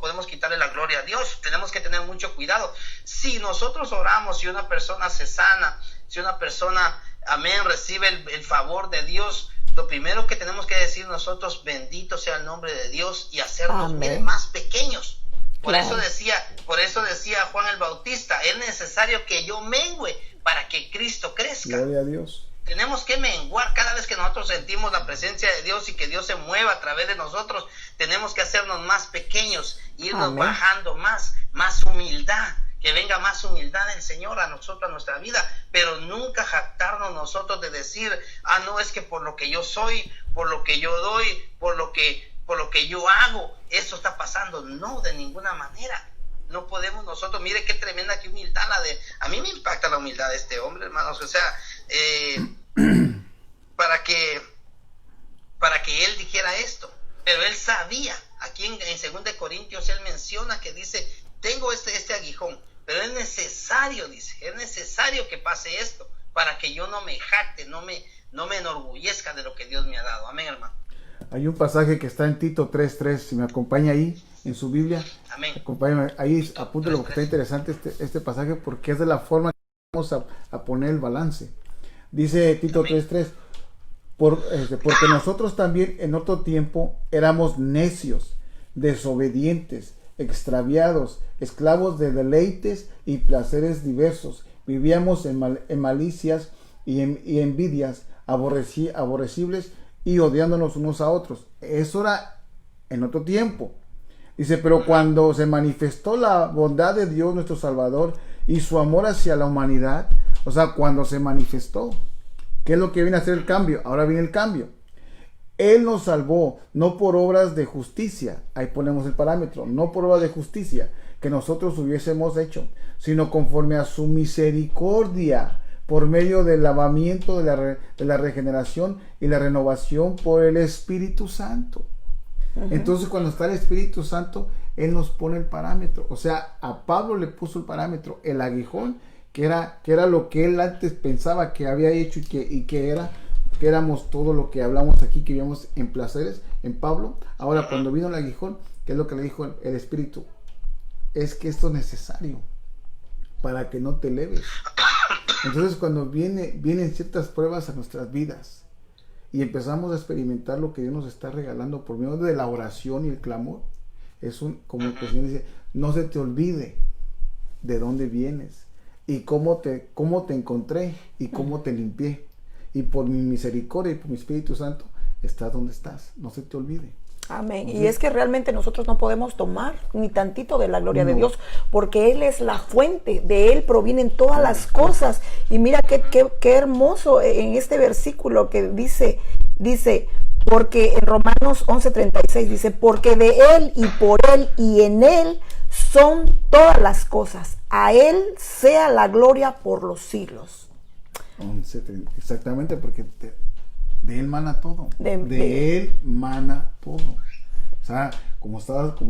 podemos quitarle la gloria a Dios. Tenemos que tener mucho cuidado. Si nosotros oramos, si una persona se sana, si una persona, amén, recibe el favor de Dios, lo primero que tenemos que decir nosotros, bendito sea el nombre de Dios, y hacernos más pequeños. Por eso decía Juan el Bautista, es necesario que yo mengüe para que Cristo crezca. Gloria a Dios. Tenemos que menguar cada vez que nosotros sentimos la presencia de Dios y que Dios se mueva a través de nosotros. Tenemos que hacernos más pequeños, irnos bajando más humildad, que venga más humildad del Señor a nosotros, a nuestra vida, pero nunca jactarnos nosotros de decir, no, es que por lo que yo soy, por lo que yo doy, por lo que yo hago, eso está pasando. No, de ninguna manera. No podemos nosotros, mire qué tremenda que humildad a mí me impacta la humildad de este hombre, hermanos. O sea, para que él dijera esto, pero él sabía. Aquí en 2 de Corintios él menciona que dice, tengo este aguijón, pero es necesario, dice, es necesario que pase esto para que yo no me jacte, no me enorgullezca de lo que Dios me ha dado. Amén, hermano. Hay un pasaje que está en Tito 3:3, si me acompaña ahí en su Biblia. Amén. Acompáñame, ahí apúntelo porque está interesante este pasaje porque es de la forma que vamos a poner el balance. Dice Tito 3:3, porque nosotros también en otro tiempo éramos necios, desobedientes, extraviados, esclavos de deleites y placeres diversos. Vivíamos en malicias y envidias aborrecibles y odiándonos unos a otros. Eso era en otro tiempo. Dice, pero cuando se manifestó la bondad de Dios nuestro Salvador y su amor hacia la humanidad, o sea, cuando se manifestó, ¿qué es lo que viene a hacer el cambio? Ahora viene el cambio. Él nos salvó, no por obras de justicia, ahí ponemos el parámetro, no por obras de justicia que nosotros hubiésemos hecho, sino conforme a su misericordia, por medio del lavamiento de la regeneración y la renovación por el Espíritu Santo. Entonces, cuando está el Espíritu Santo, Él nos pone el parámetro. O sea, a Pablo le puso el parámetro, el aguijón, que era lo que él antes pensaba que había hecho y que éramos todo lo que hablamos aquí, que vivíamos en placeres, en Pablo. Ahora, cuando vino el aguijón, ¿qué es lo que le dijo el Espíritu? Es que esto es necesario para que no te eleves. Entonces, cuando vienen ciertas pruebas a nuestras vidas y empezamos a experimentar lo que Dios nos está regalando por medio de la oración y el clamor, como el Señor dice, no se te olvide de dónde vienes y cómo te encontré y cómo te limpié. Y por mi misericordia y por mi Espíritu Santo estás donde estás. No se te olvide. Amén. Y es que realmente nosotros no podemos tomar ni tantito de la gloria de Dios, porque Él es la fuente, de Él provienen todas las cosas. Y mira qué hermoso en este versículo que dice, porque en Romanos 11:36 dice, porque de Él y por Él y en Él son todas las cosas. A Él sea la gloria por los siglos. Exactamente, porque de Él mana todo. De Él mana todo. O sea, como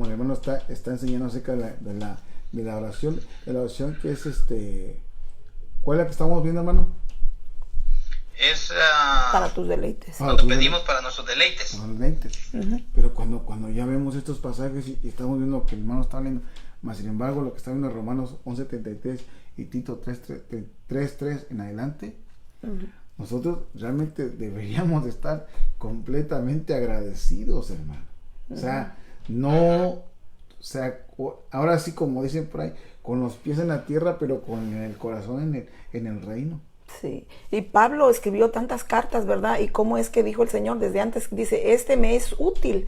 el hermano está enseñando acerca de la oración, que es ¿cuál es la que estamos viendo, hermano? Es para tus deleites. Cuando pedimos para nuestros deleites. Para los deleites. Pero cuando ya vemos estos pasajes y estamos viendo lo que el hermano está leyendo, más sin embargo, lo que está viendo en Romanos 11:33 y Tito 3:3 en adelante, nosotros realmente deberíamos de estar completamente agradecidos, hermano. O sea, ahora sí, como dicen por ahí, con los pies en la tierra, pero con el corazón en el reino. Sí, y Pablo escribió tantas cartas, ¿verdad? Y cómo es que dijo el Señor desde antes, dice, me es útil,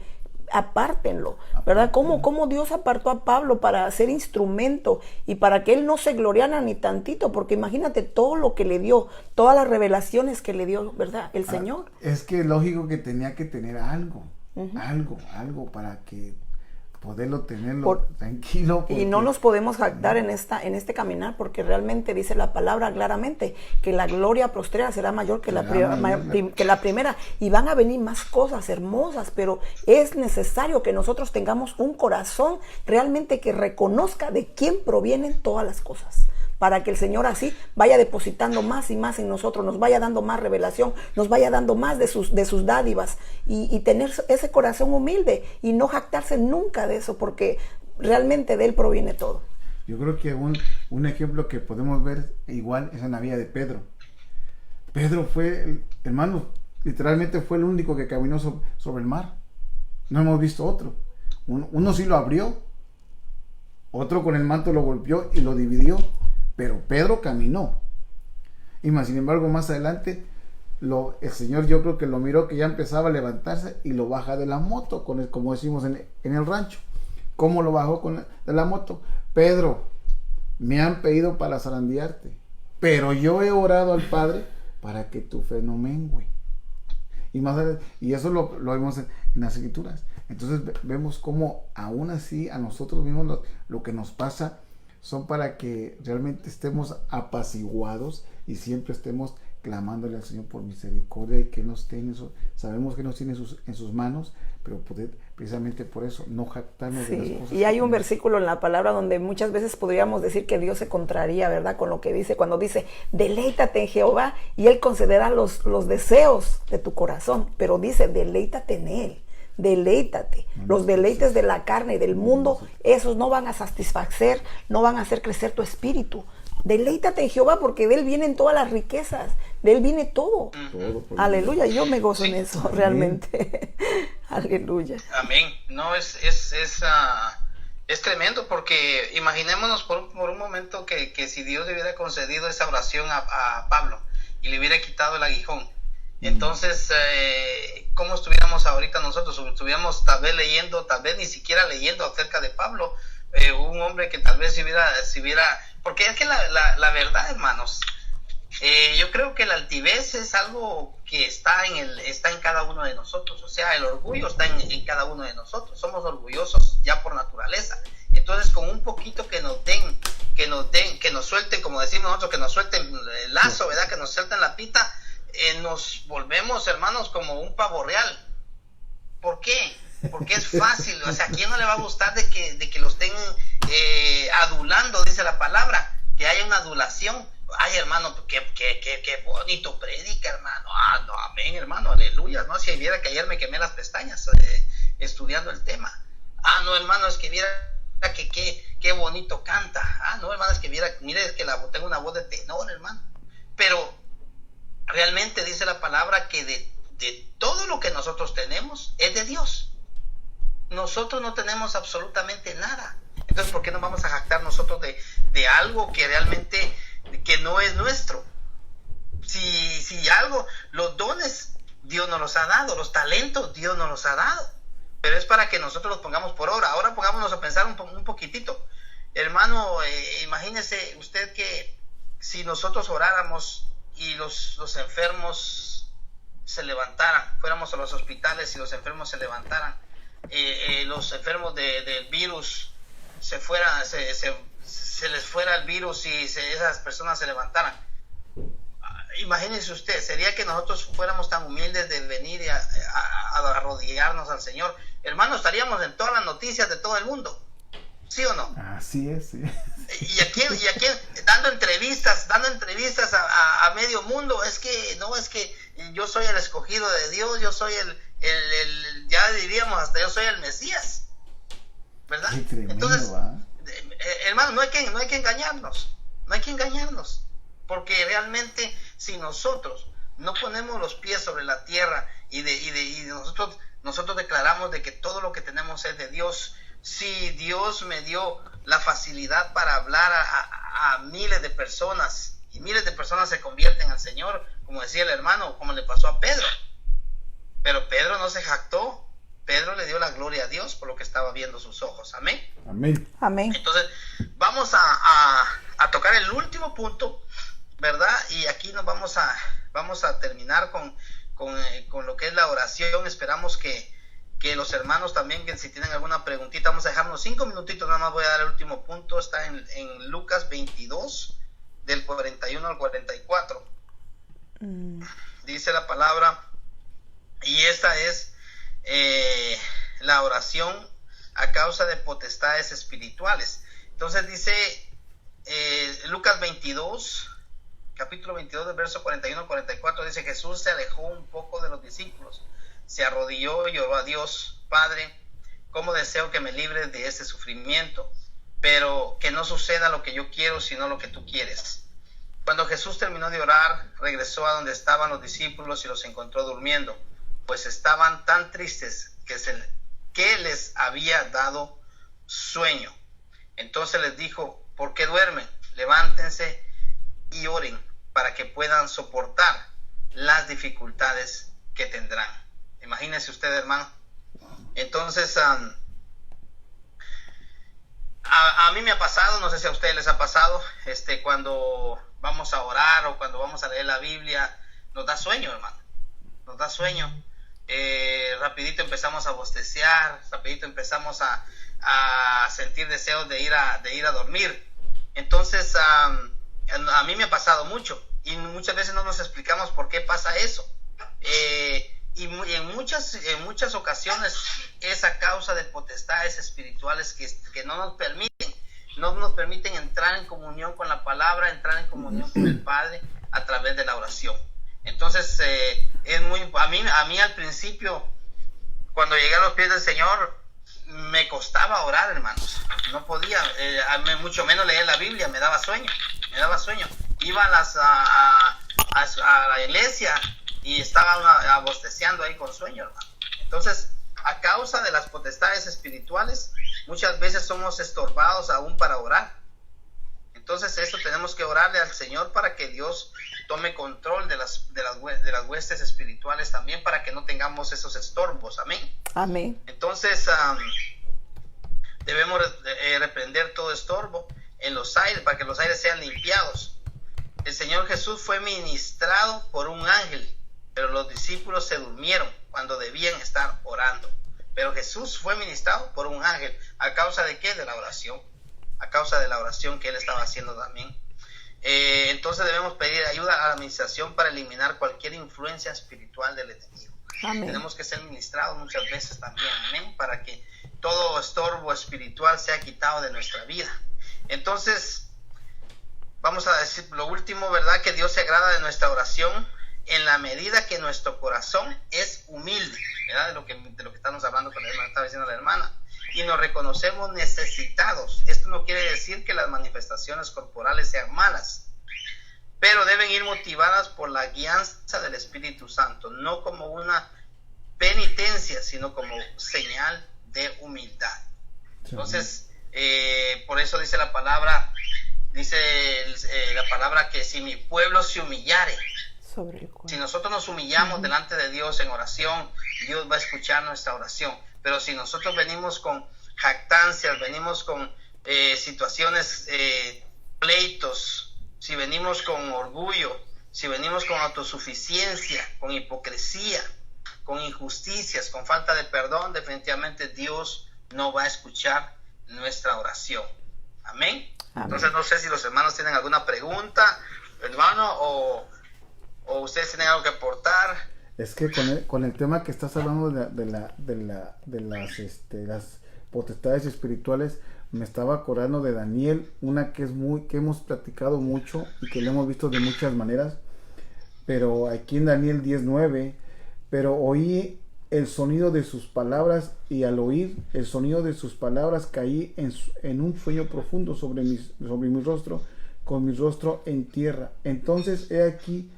apártenlo, ¿verdad? ¿Cómo Dios apartó a Pablo para ser instrumento y para que él no se gloriara ni tantito? Porque imagínate todo lo que le dio, todas las revelaciones que le dio, ¿verdad? El Señor. Es que lógico que tenía que tener algo para que poderlo tenerlo tranquilo. Porque... Y no nos podemos jactar en este caminar, porque realmente dice la palabra claramente que la gloria postrera será mayor que la primera, y van a venir más cosas hermosas, pero es necesario que nosotros tengamos un corazón realmente que reconozca de quién provienen todas las cosas, para que el Señor así vaya depositando más y más en nosotros, nos vaya dando más revelación, nos vaya dando más de sus dádivas, y tener ese corazón humilde y no jactarse nunca de eso, porque realmente de Él proviene todo. Yo creo que un ejemplo que podemos ver igual es en la vida de Pedro. Pedro fue, hermano, literalmente fue el único que caminó sobre el mar. No hemos visto otro. Uno sí lo abrió, otro con el manto lo golpeó y lo dividió. Pero Pedro caminó. Y más sin embargo, más adelante, el Señor, yo creo que lo miró que ya empezaba a levantarse y lo baja de la moto, como decimos en el rancho. ¿Cómo lo bajó de la moto? Pedro, me han pedido para zarandearte, pero yo he orado al Padre para que tu fe no mengue. Y eso lo vemos en las Escrituras. Entonces vemos cómo aún así a nosotros mismos lo que nos pasa son para que realmente estemos apaciguados y siempre estemos clamándole al Señor por misericordia, y que nos tiene sabemos que nos tiene en sus manos, pero precisamente por eso no jactarnos de las cosas. Y hay un versículo en la palabra donde muchas veces podríamos decir que Dios se contraría, ¿verdad? Con lo que dice, cuando dice, deleítate en Jehová y Él concederá los deseos de tu corazón, pero dice, deleítate en Él. Deleítate. Los deleites de la carne, del mundo, esos no van a satisfacer, no van a hacer crecer tu espíritu. Deleítate en Jehová, porque de Él vienen todas las riquezas, de Él viene todo. Aleluya, yo me gozo en eso, realmente. Aleluya. Amén. No, es tremendo, porque imaginémonos por un momento que si Dios le hubiera concedido esa oración a Pablo y le hubiera quitado el aguijón. Entonces, ¿cómo estuviéramos ahorita nosotros? Estuviéramos tal vez leyendo, tal vez ni siquiera leyendo acerca de Pablo, un hombre que tal vez si hubiera porque es que la verdad, hermanos, yo creo que la altivez es algo que está en cada uno de nosotros. O sea, el orgullo está en cada uno de nosotros. Somos orgullosos ya por naturaleza. Entonces, con un poquito que nos suelten, como decimos nosotros, que nos suelten el lazo, ¿verdad? Que nos suelten la pita, nos volvemos, hermanos, como un pavo real. ¿Por qué? Porque es fácil. O sea, ¿a quién no le va a gustar de que lo estén adulando? Dice la palabra, que haya una adulación. Ay, hermano, qué bonito predica, hermano. No, amén, hermano, aleluya. No, si viera que ayer me quemé las pestañas estudiando el tema. No, hermano, es que viera qué bonito canta. No, hermano, es que mire, es que tengo una voz de tenor, hermano. Pero realmente dice la palabra que de todo lo que nosotros tenemos es de Dios. Nosotros no tenemos absolutamente nada. Entonces, ¿por qué no vamos a jactar nosotros de algo que realmente que no es nuestro? Si algo, los dones Dios nos los ha dado, los talentos Dios nos los ha dado, pero es para que nosotros los pongamos por obra. Ahora pongámonos a pensar un poquitito, hermano. Imagínese usted que si nosotros oráramos y los enfermos se levantaran, fuéramos a los hospitales y los enfermos se levantaran, los enfermos del virus se les fuera el virus y esas personas se levantaran. Imagínese usted, sería que nosotros fuéramos tan humildes de venir y a arrodillarnos al Señor. Hermano, estaríamos en todas las noticias de todo el mundo. ¿Sí o no? Así es, sí. Y aquí dando entrevistas a medio mundo. Es que yo soy el escogido de Dios, yo soy ya diríamos hasta yo soy el Mesías, ¿verdad? Qué tremendo. Entonces, hermano, no hay que engañarnos, porque realmente si nosotros no ponemos los pies sobre la tierra y nosotros declaramos de que todo lo que tenemos es de Dios. Si Dios me dio la facilidad para hablar a miles de personas, y miles de personas se convierten al Señor, como decía el hermano, como le pasó a Pedro. Pero Pedro no se jactó. Pedro le dio la gloria a Dios por lo que estaba viendo sus ojos. Amén. Amén. Amén. Entonces, vamos a tocar el último punto, ¿verdad? Y aquí nos vamos a terminar con lo que es la oración. Esperamos que los hermanos también, que si tienen alguna preguntita, vamos a dejarnos 5 minutitos, nada más voy a dar el último punto. Está en Lucas 22, del 41 al 44. Dice la palabra, y esta es la oración a causa de potestades espirituales. Entonces dice Lucas 22, capítulo 22, del verso 41 al 44, dice: Jesús se alejó un poco de los discípulos, se arrodilló y oró a Dios: Padre, cómo deseo que me libres de este sufrimiento, pero que no suceda lo que yo quiero, sino lo que tú quieres. Cuando Jesús terminó de orar, regresó a donde estaban los discípulos y los encontró durmiendo, pues estaban tan tristes que les había dado sueño. Entonces les dijo: ¿por qué duermen? Levántense y oren para que puedan soportar las dificultades que tendrán. Imagínense usted, hermano. Entonces, a mí me ha pasado, no sé si a ustedes les ha pasado, cuando vamos a orar o cuando vamos a leer la Biblia, nos da sueño, hermano. Nos da sueño. Rapidito empezamos a bostecear, rapidito empezamos a sentir deseos de ir a dormir. Entonces, a mí me ha pasado mucho y muchas veces no nos explicamos por qué pasa eso. Y en muchas ocasiones es a causa de potestades espirituales que no nos permiten entrar en comunión con la palabra, entrar en comunión con el Padre a través de la oración. Entonces, a mí al principio, cuando llegué a los pies del Señor, me costaba orar, hermanos. No podía, mucho menos leer la Biblia, me daba sueño. Iba a la iglesia y estaba bosteceando ahí con sueño, hermano. Entonces, a causa de las potestades espirituales, muchas veces somos estorbados aún para orar. Entonces, eso tenemos que orarle al Señor para que Dios tome control de las huestes espirituales también, para que no tengamos esos estorbos. Amén. Amén. Entonces, debemos reprender todo estorbo en los aires, para que los aires sean limpiados. El Señor Jesús fue ministrado por un ángel, pero los discípulos se durmieron cuando debían estar orando. Pero Jesús fue ministrado por un ángel. ¿A causa de qué? De la oración. A causa de la oración que él estaba haciendo también. Entonces debemos pedir ayuda a la administración para eliminar cualquier influencia espiritual del enemigo. Amén. Tenemos que ser ministrados muchas veces también, amén, para que todo estorbo espiritual sea quitado de nuestra vida. Entonces, vamos a decir lo último, ¿verdad? Que Dios se agrada de nuestra oración en la medida que nuestro corazón es humilde, ¿verdad? De lo que estamos hablando con la hermana, estaba diciendo la hermana. Y nos reconocemos necesitados. Esto no quiere decir que las manifestaciones corporales sean malas, pero deben ir motivadas por la guianza del Espíritu Santo, no como una penitencia, sino como señal de humildad. Entonces, por eso dice la palabra que si mi pueblo se humillare, si nosotros nos humillamos delante de Dios en oración, Dios va a escuchar nuestra oración. Pero si nosotros venimos con jactancias, venimos con situaciones, pleitos, si venimos con orgullo, si venimos con autosuficiencia, con hipocresía, con injusticias, con falta de perdón, definitivamente Dios no va a escuchar nuestra oración. Amén. Amén. Entonces no sé si los hermanos tienen alguna pregunta, hermano, o ustedes tienen algo que aportar. Es que con el tema que estás hablando de las potestades espirituales, me estaba acordando de Daniel, una que hemos platicado mucho y que lo hemos visto de muchas maneras, pero aquí en Daniel 10:9, pero oí el sonido de sus palabras, y al oír el sonido de sus palabras caí en un sueño profundo sobre mi rostro, con mi rostro en tierra. Entonces he aquí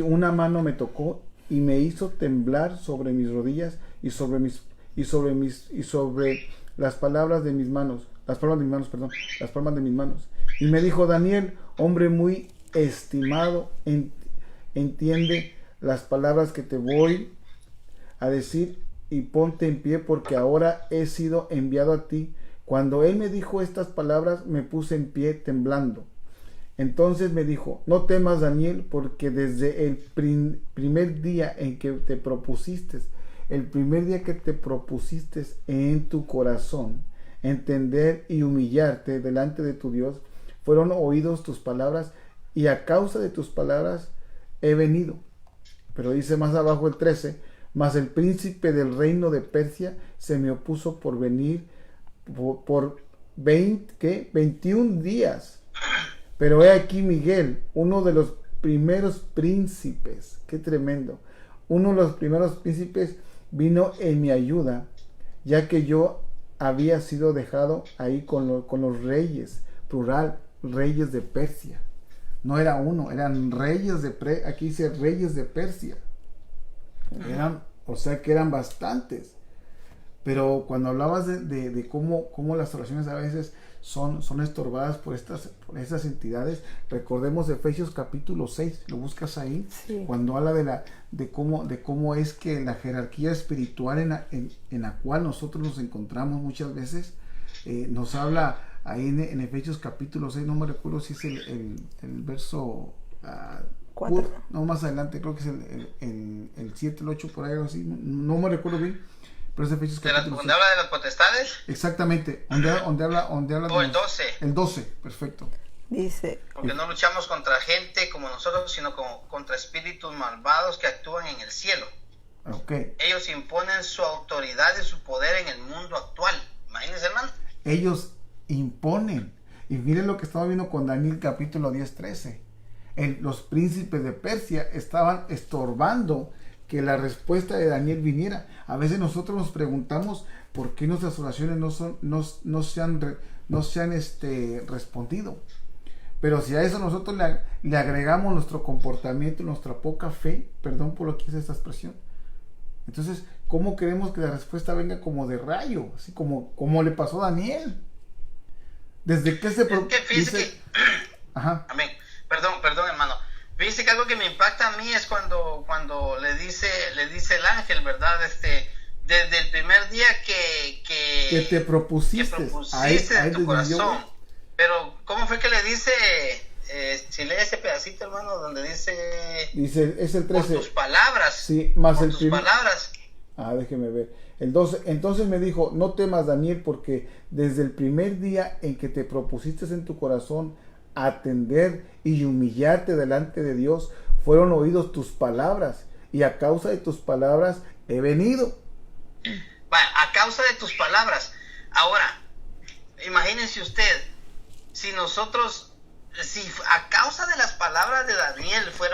una mano me tocó y me hizo temblar sobre mis rodillas y sobre las palmas de mis manos. Y me dijo: Daniel, hombre muy estimado, entiende las palabras que te voy a decir y ponte en pie, porque ahora he sido enviado a ti. Cuando él me dijo estas palabras, me puse en pie temblando. Entonces me dijo: no temas, Daniel, porque desde el primer día que te propusiste en tu corazón entender y humillarte delante de tu Dios, fueron oídos tus palabras, y a causa de tus palabras he venido. Pero dice más abajo el 13: mas el príncipe del reino de Persia se me opuso por venir por 21 días. Pero he aquí Miguel, uno de los primeros príncipes, qué tremendo, uno de los primeros príncipes vino en mi ayuda, ya que yo había sido dejado ahí con los reyes, plural, reyes de Persia. No era uno, eran reyes aquí dice reyes de Persia. O sea que eran bastantes. Pero cuando hablabas de cómo las oraciones a veces son estorbadas por estas entidades, recordemos Efesios capítulo 6, lo buscas ahí, sí. Cuando habla de cómo es que la jerarquía espiritual en la cual nosotros nos encontramos muchas veces, nos habla ahí en Efesios capítulo 6, no me recuerdo si es el verso 4, no, más adelante, creo que es el 7, el 8, por ahí, así, no me recuerdo bien. Pero es Efesios capítulo 6. ¿Donde habla de las potestades? Exactamente, donde habla el 12. El 12, perfecto. Dice: porque no luchamos contra gente como nosotros, sino contra espíritus malvados que actúan en el cielo. Okay. Ellos imponen su autoridad y su poder en el mundo actual. Imagínense, hermano. Ellos imponen. Y miren lo que estamos viendo con Daniel capítulo 10, 13. Los príncipes de Persia estaban estorbando que la respuesta de Daniel viniera. A veces nosotros nos preguntamos por qué nuestras oraciones no se han respondido. Pero si a eso nosotros le agregamos nuestro comportamiento, nuestra poca fe, perdón por lo que es esta expresión, entonces, ¿cómo queremos que la respuesta venga como de rayo? Así como le pasó a Daniel. Desde que se dice, ajá. Amén. Perdón, hermano. Fíjese que algo que me impacta a mí es cuando le dice el ángel, ¿verdad? Desde el primer día que te propusiste ahí en tu corazón. Pero, ¿cómo fue que le dice? Si lee ese pedacito, hermano, donde dice es el 13. Por tus palabras. Sí, más por el tus palabras. Déjeme ver. El 12. Entonces me dijo, no temas, Daniel, porque desde el primer día en que te propusiste en tu corazón atender y humillarte delante de Dios, fueron oídos tus palabras, y a causa de tus palabras he venido. Bueno, a causa de tus palabras. Ahora, imagínense usted, si a causa de las palabras de Daniel fue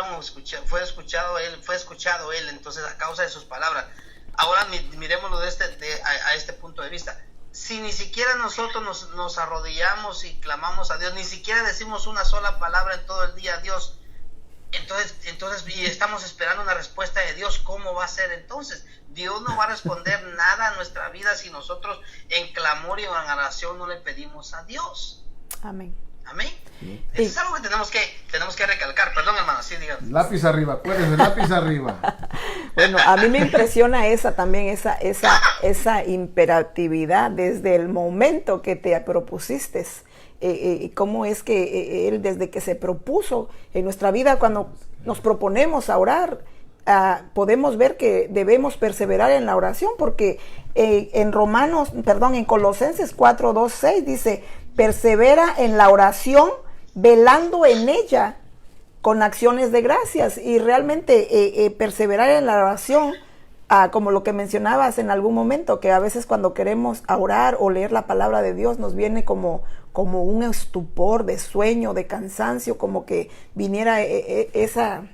escuchado él, entonces a causa de sus palabras. Ahora miremoslo a este punto de vista. Si ni siquiera nosotros nos arrodillamos y clamamos a Dios, ni siquiera decimos una sola palabra en todo el día a Dios, entonces y estamos esperando una respuesta de Dios, ¿cómo va a ser entonces? Dios no va a responder nada a nuestra vida si nosotros en clamor y en oración no le pedimos a Dios. Amén. Amén. Sí. Eso es algo que tenemos que recalcar. Perdón, hermano, sí, dígame. Lápiz arriba, acuérdense, lápiz arriba. Bueno, a mí me impresiona esa imperatividad desde el momento que te propusiste. Cómo es que él, desde que se propuso en nuestra vida, cuando nos proponemos a orar, podemos ver que debemos perseverar en la oración, porque en Colosenses 4:2-6 dice: persevera en la oración, velando en ella con acciones de gracias. Y realmente perseverar en la oración, como lo que mencionabas en algún momento, que a veces cuando queremos orar o leer la palabra de Dios nos viene como un estupor de sueño, de cansancio, como que viniera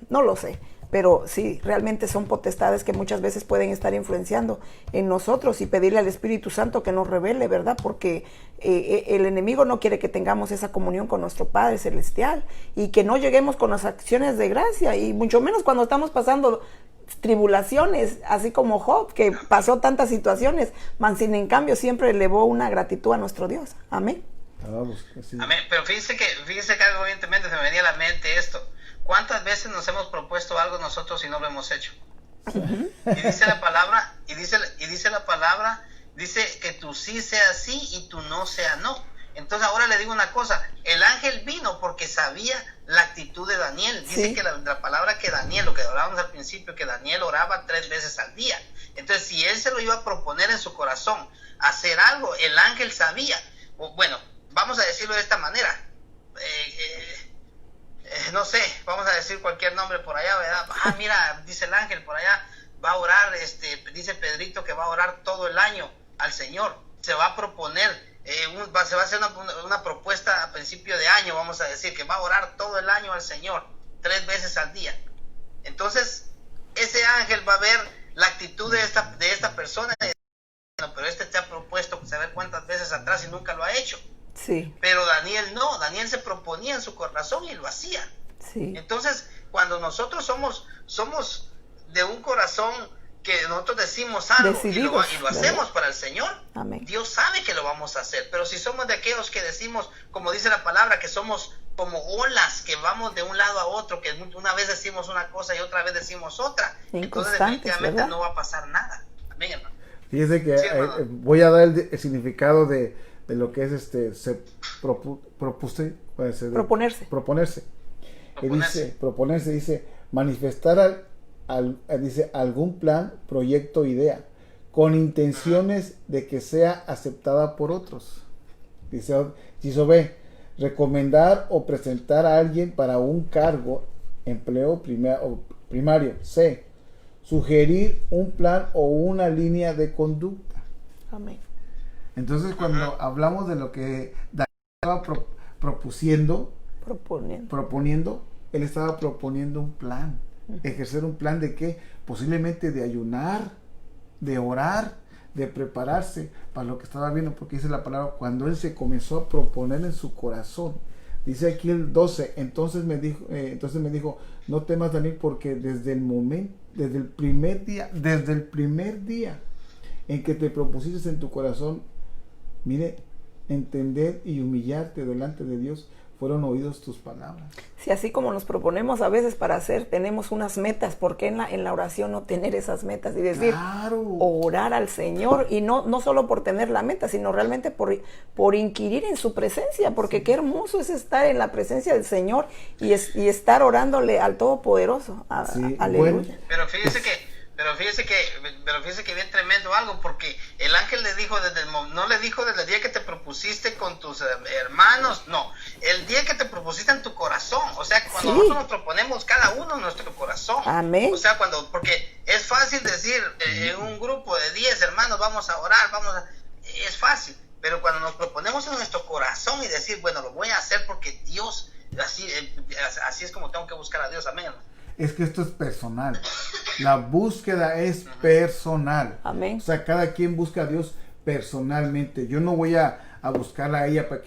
no lo sé. Pero sí, realmente son potestades que muchas veces pueden estar influenciando en nosotros, y pedirle al Espíritu Santo que nos revele, ¿verdad? Porque el enemigo no quiere que tengamos esa comunión con nuestro Padre Celestial, y que no lleguemos con las acciones de gracia, y mucho menos cuando estamos pasando tribulaciones, así como Job, que pasó tantas situaciones, sin en cambio siempre elevó una gratitud a nuestro Dios. Amén. Amén. Pero fíjese que algo evidentemente se me venía a la mente esto. ¿Cuántas veces nos hemos propuesto algo nosotros y no lo hemos hecho? Y dice la palabra, dice que tu sí sea sí y tu no sea no. Entonces ahora le digo una cosa, el ángel vino porque sabía la actitud de Daniel. Dice sí, que la palabra que Daniel, lo que hablábamos al principio, que Daniel oraba 3 veces al día. Entonces si él se lo iba a proponer en su corazón, hacer algo, el ángel sabía. Bueno, vamos a decirlo de esta manera. No sé, vamos a decir cualquier nombre por allá, ¿verdad? Mira, dice el ángel por allá, va a orar, dice Pedrito que va a orar todo el año al Señor. Se va a proponer, se va a hacer una propuesta a principio de año, vamos a decir, que va a orar todo el año al Señor, 3 veces al día. Entonces, ese ángel va a ver la actitud de esta persona, pero te ha propuesto saber cuántas veces atrás y nunca lo ha hecho. Sí. Pero Daniel no, Daniel se proponía en su corazón y lo hacía. Sí. Entonces, cuando nosotros somos de un corazón que nosotros decimos algo y lo hacemos para el Señor, amén, Dios sabe que lo vamos a hacer. Pero si somos de aquellos que decimos, como dice la palabra, que somos como olas que vamos de un lado a otro, que una vez decimos una cosa y otra vez decimos otra, entonces definitivamente ¿verdad? No va a pasar nada. Amén, hermano. Fíjese que voy a dar el significado de lo que es proponerse. Dice manifestar dice algún plan, proyecto, idea, con intenciones de que sea aceptada por otros. Dice B, recomendar o presentar a alguien para un cargo, empleo primario. C, sugerir un plan o una línea de conducta. Amén. Entonces, cuando hablamos de lo que Daniel estaba proponiendo, él estaba proponiendo un plan. Ejercer un plan de qué, posiblemente de ayunar, de orar, de prepararse para lo que estaba viendo, porque dice la palabra, cuando él se comenzó a proponer en su corazón, dice aquí el 12, entonces me dijo, no temas, Daniel, porque desde el primer día en que te propusiste en tu corazón, mire, entender y humillarte delante de Dios, fueron oídos tus palabras. Si así como nos proponemos a veces para hacer, tenemos unas metas, ¿por qué en la oración no tener esas metas y decir, claro, orar al Señor? Y no solo por tener la meta, sino realmente por inquirir en su presencia, porque sí, qué hermoso es estar en la presencia del Señor y estar orándole al Todopoderoso. Sí, aleluya. Bueno. Pero fíjese que bien tremendo algo, porque el ángel le dijo no le dijo desde el día que te propusiste con tus hermanos, no, el día que te propusiste en tu corazón, o sea, cuando sí, nosotros nos proponemos cada uno en nuestro corazón, amén, o sea, porque es fácil decir, en un grupo de 10 hermanos vamos a orar, es fácil, pero cuando nos proponemos en nuestro corazón y decir, bueno, lo voy a hacer porque Dios, así es como tengo que buscar a Dios, amén, hermano. Es que esto es personal. La búsqueda es personal. Amén. O sea, cada quien busca a Dios personalmente. Yo no voy a buscarla a ella para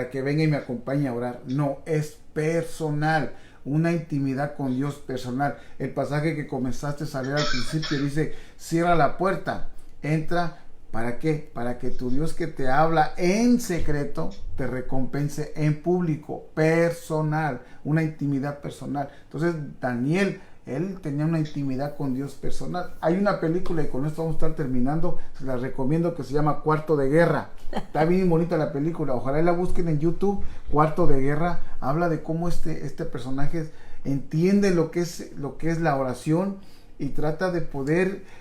que venga y me acompañe a orar. No, es personal. Una intimidad con Dios personal. El pasaje que comenzaste a leer al principio dice, cierra la puerta, entra. ¿Para qué? Para que tu Dios que te habla en secreto te recompense en público, personal, una intimidad personal. Entonces Daniel, él tenía una intimidad con Dios personal. Hay una película, y con esto vamos a estar terminando, se la recomiendo, que se llama Cuarto de Guerra. Está bien bonita la película, ojalá la busquen en YouTube. Cuarto de Guerra habla de cómo este personaje entiende lo que es la oración y trata de poder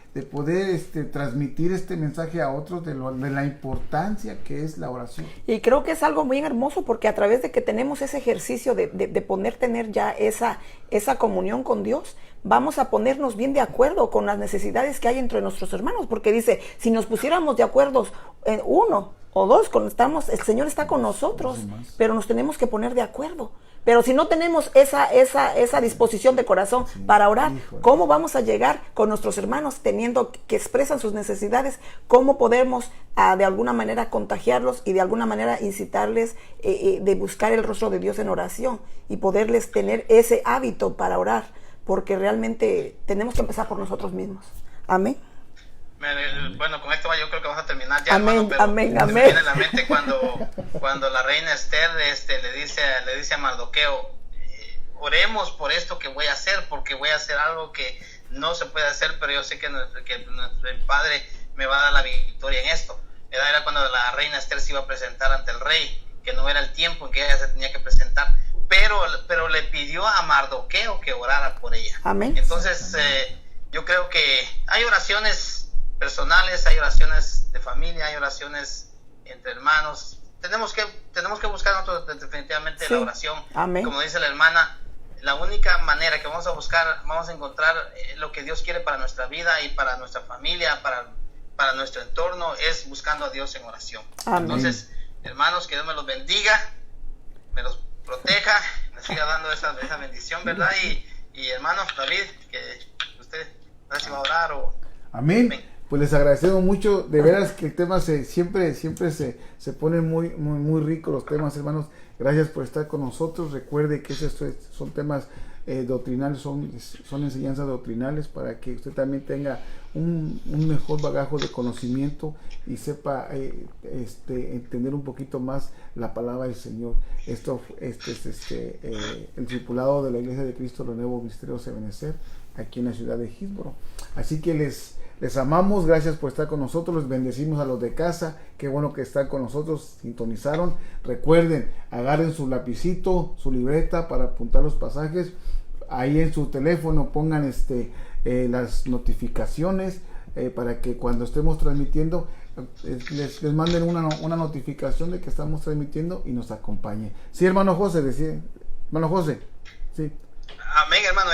transmitir este mensaje a otros de la importancia que es la oración. Y creo que es algo muy hermoso, porque a través de que tenemos ese ejercicio de tener ya esa comunión con Dios, vamos a ponernos bien de acuerdo con las necesidades que hay entre nuestros hermanos, porque dice, si nos pusiéramos de acuerdo en uno o dos, el Señor está con nosotros, pero nos tenemos que poner de acuerdo. Pero si no tenemos esa disposición de corazón para orar, ¿cómo vamos a llegar con nuestros hermanos teniendo que expresan sus necesidades? ¿Cómo podemos de alguna manera contagiarlos y de alguna manera incitarles de buscar el rostro de Dios en oración y poderles tener ese hábito para orar? Porque realmente tenemos que empezar por nosotros mismos. Amén. Bueno, con esto yo creo que vamos a terminar ya, amén, hermano, pero amén, me amén. viene a la mente cuando la reina Esther le dice a Mardoqueo, oremos por esto que voy a hacer, porque voy a hacer algo que no se puede hacer, pero yo sé que el Padre me va a dar la victoria en esto. Era cuando la reina Esther se iba a presentar ante el rey, que no era el tiempo en que ella se tenía que presentar, pero le pidió a Mardoqueo que orara por ella. Amén. Entonces, yo creo que hay oraciones personales, hay oraciones de familia, hay oraciones entre hermanos. Tenemos que buscar nosotros definitivamente la oración. Amén. Como dice la hermana, la única manera que vamos a encontrar lo que Dios quiere para nuestra vida y para nuestra familia, para nuestro entorno, es buscando a Dios en oración. Amén. Entonces, hermanos, que Dios me los bendiga, me los proteja, me siga dando esa bendición, ¿verdad? Y hermanos, David, que usted no sé si va a orar o... Amén. Pues les agradecemos mucho, de veras que el tema siempre se pone muy rico los temas, hermanos. Gracias por estar con nosotros. Recuerde que son temas doctrinales, son enseñanzas doctrinales para que usted también tenga un mejor bagaje de conocimiento y sepa entender un poquito más la palabra del Señor. Esto es el discipulado de la Iglesia de Cristo Renuevo Ministerios Ebenecer, aquí en la ciudad de Hillsboro. Así que les amamos, gracias por estar con nosotros, les bendecimos a los de casa, qué bueno que están con nosotros, sintonizaron. Recuerden, agarren su lapicito, su libreta para apuntar los pasajes, ahí en su teléfono pongan las notificaciones para que cuando estemos transmitiendo les manden una notificación de que estamos transmitiendo y nos acompañe. Sí, hermano José, decía, hermano José, sí. Amén, hermano,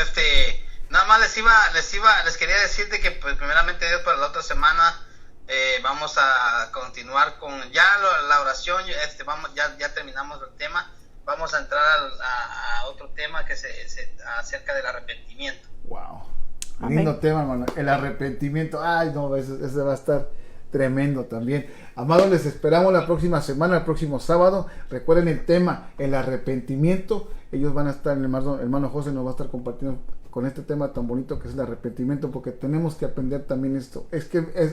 nada más les quería decir de que pues, primeramente Dios, para la otra semana vamos a continuar con ya la oración. Ya terminamos el tema, vamos a entrar a otro tema que acerca del arrepentimiento. Wow. Amén. Lindo tema, hermano. El arrepentimiento. Ay, no, ese va a estar tremendo también. Amados, les esperamos la próxima semana, el próximo sábado. Recuerden el tema, el arrepentimiento. Ellos van a estar, el hermano José nos va a estar compartiendo con este tema tan bonito que es el arrepentimiento, porque tenemos que aprender también esto.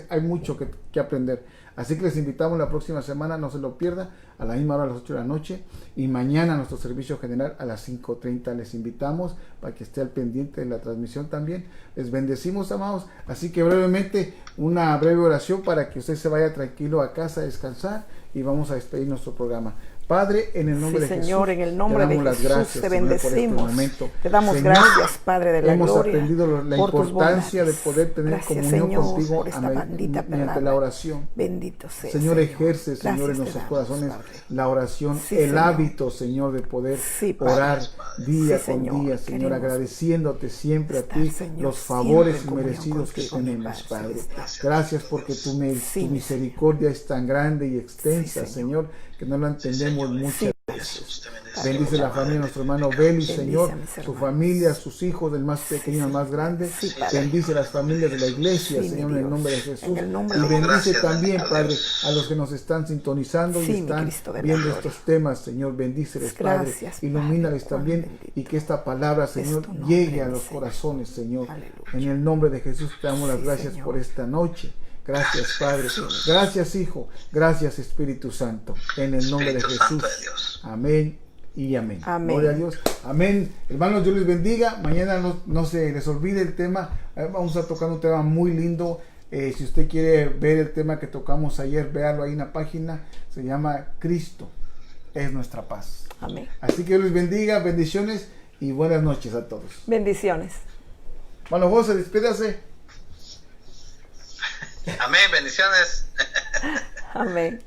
Hay mucho que aprender. Así que les invitamos la próxima semana, no se lo pierda, a la misma hora, a las 8 de la noche, y mañana nuestro servicio general a las 5:30. Les invitamos para que esté al pendiente de la transmisión también. Les bendecimos, amados. Así que brevemente, una breve oración para que usted se vaya tranquilo a casa a descansar, y vamos a despedir nuestro programa. Padre, en el nombre de Señor, Jesús, en el nombre de las Jesús gracias, te Señor, bendecimos. por este momento. Te damos Señor, gracias, Padre de la hemos gloria, aprendido la por tus importancia de bondades. poder tener Gracias, comunión Señor, contigo por esta bendita mediante palabra. la oración. Bendito sea, Señor, ejerce, Señor, Gracias en te nuestros damos, corazones Padre. la oración, Sí, el Señor. hábito, Señor, de poder Sí, Padre. orar día Sí, con Señor. día, Señor, Queremos agradeciéndote siempre a estar, ti Señor, los favores siempre en inmerecidos que comunión contigo, tenemos, mi Padre. Padre celestial. Gracias porque tu Sí, misericordia es tan grande y extensa, Sí, Señor, que no lo entendemos muchas Sí, Jesús, te bendecimos. Bendice la familia de nuestro hermano Beli, Bendice Señor, a mis su hermanos. familia, sus hijos, del más pequeño al más grande. Sí, Padre. Bendice las familias de la iglesia, Sí, Señor, mi en el Dios. nombre de Jesús. En el nombre Y de bendice Gracias, también, bendito Padre, Dios. a los que nos están sintonizando Sí, y mi están Cristo de la viendo gloria. estos temas, Señor. Bendíceles, Padre. Gracias, Ilumínales Padre, también, cuán bendito y que esta palabra, Señor, tu nombre, llegue a mi los Señor. corazones, Señor. Aleluya. En el nombre de Jesús te damos las Sí, gracias Señor. por esta noche. Gracias, Padre. Gracias, Hijo. Gracias, Espíritu Santo. En el nombre de Espíritu Santo Jesús. de Dios. Amén y amén. Amén. Gloria a Dios. Amén. Hermanos, Dios les bendiga. Mañana no se les olvide el tema. Vamos a tocar un tema muy lindo. Si usted quiere ver el tema que tocamos ayer, véalo ahí en la página. Se llama Cristo es nuestra paz. Amén. Así que Dios les bendiga. Bendiciones y buenas noches a todos. Bendiciones. Hermano José, despídase. Amén, bendiciones. Amén.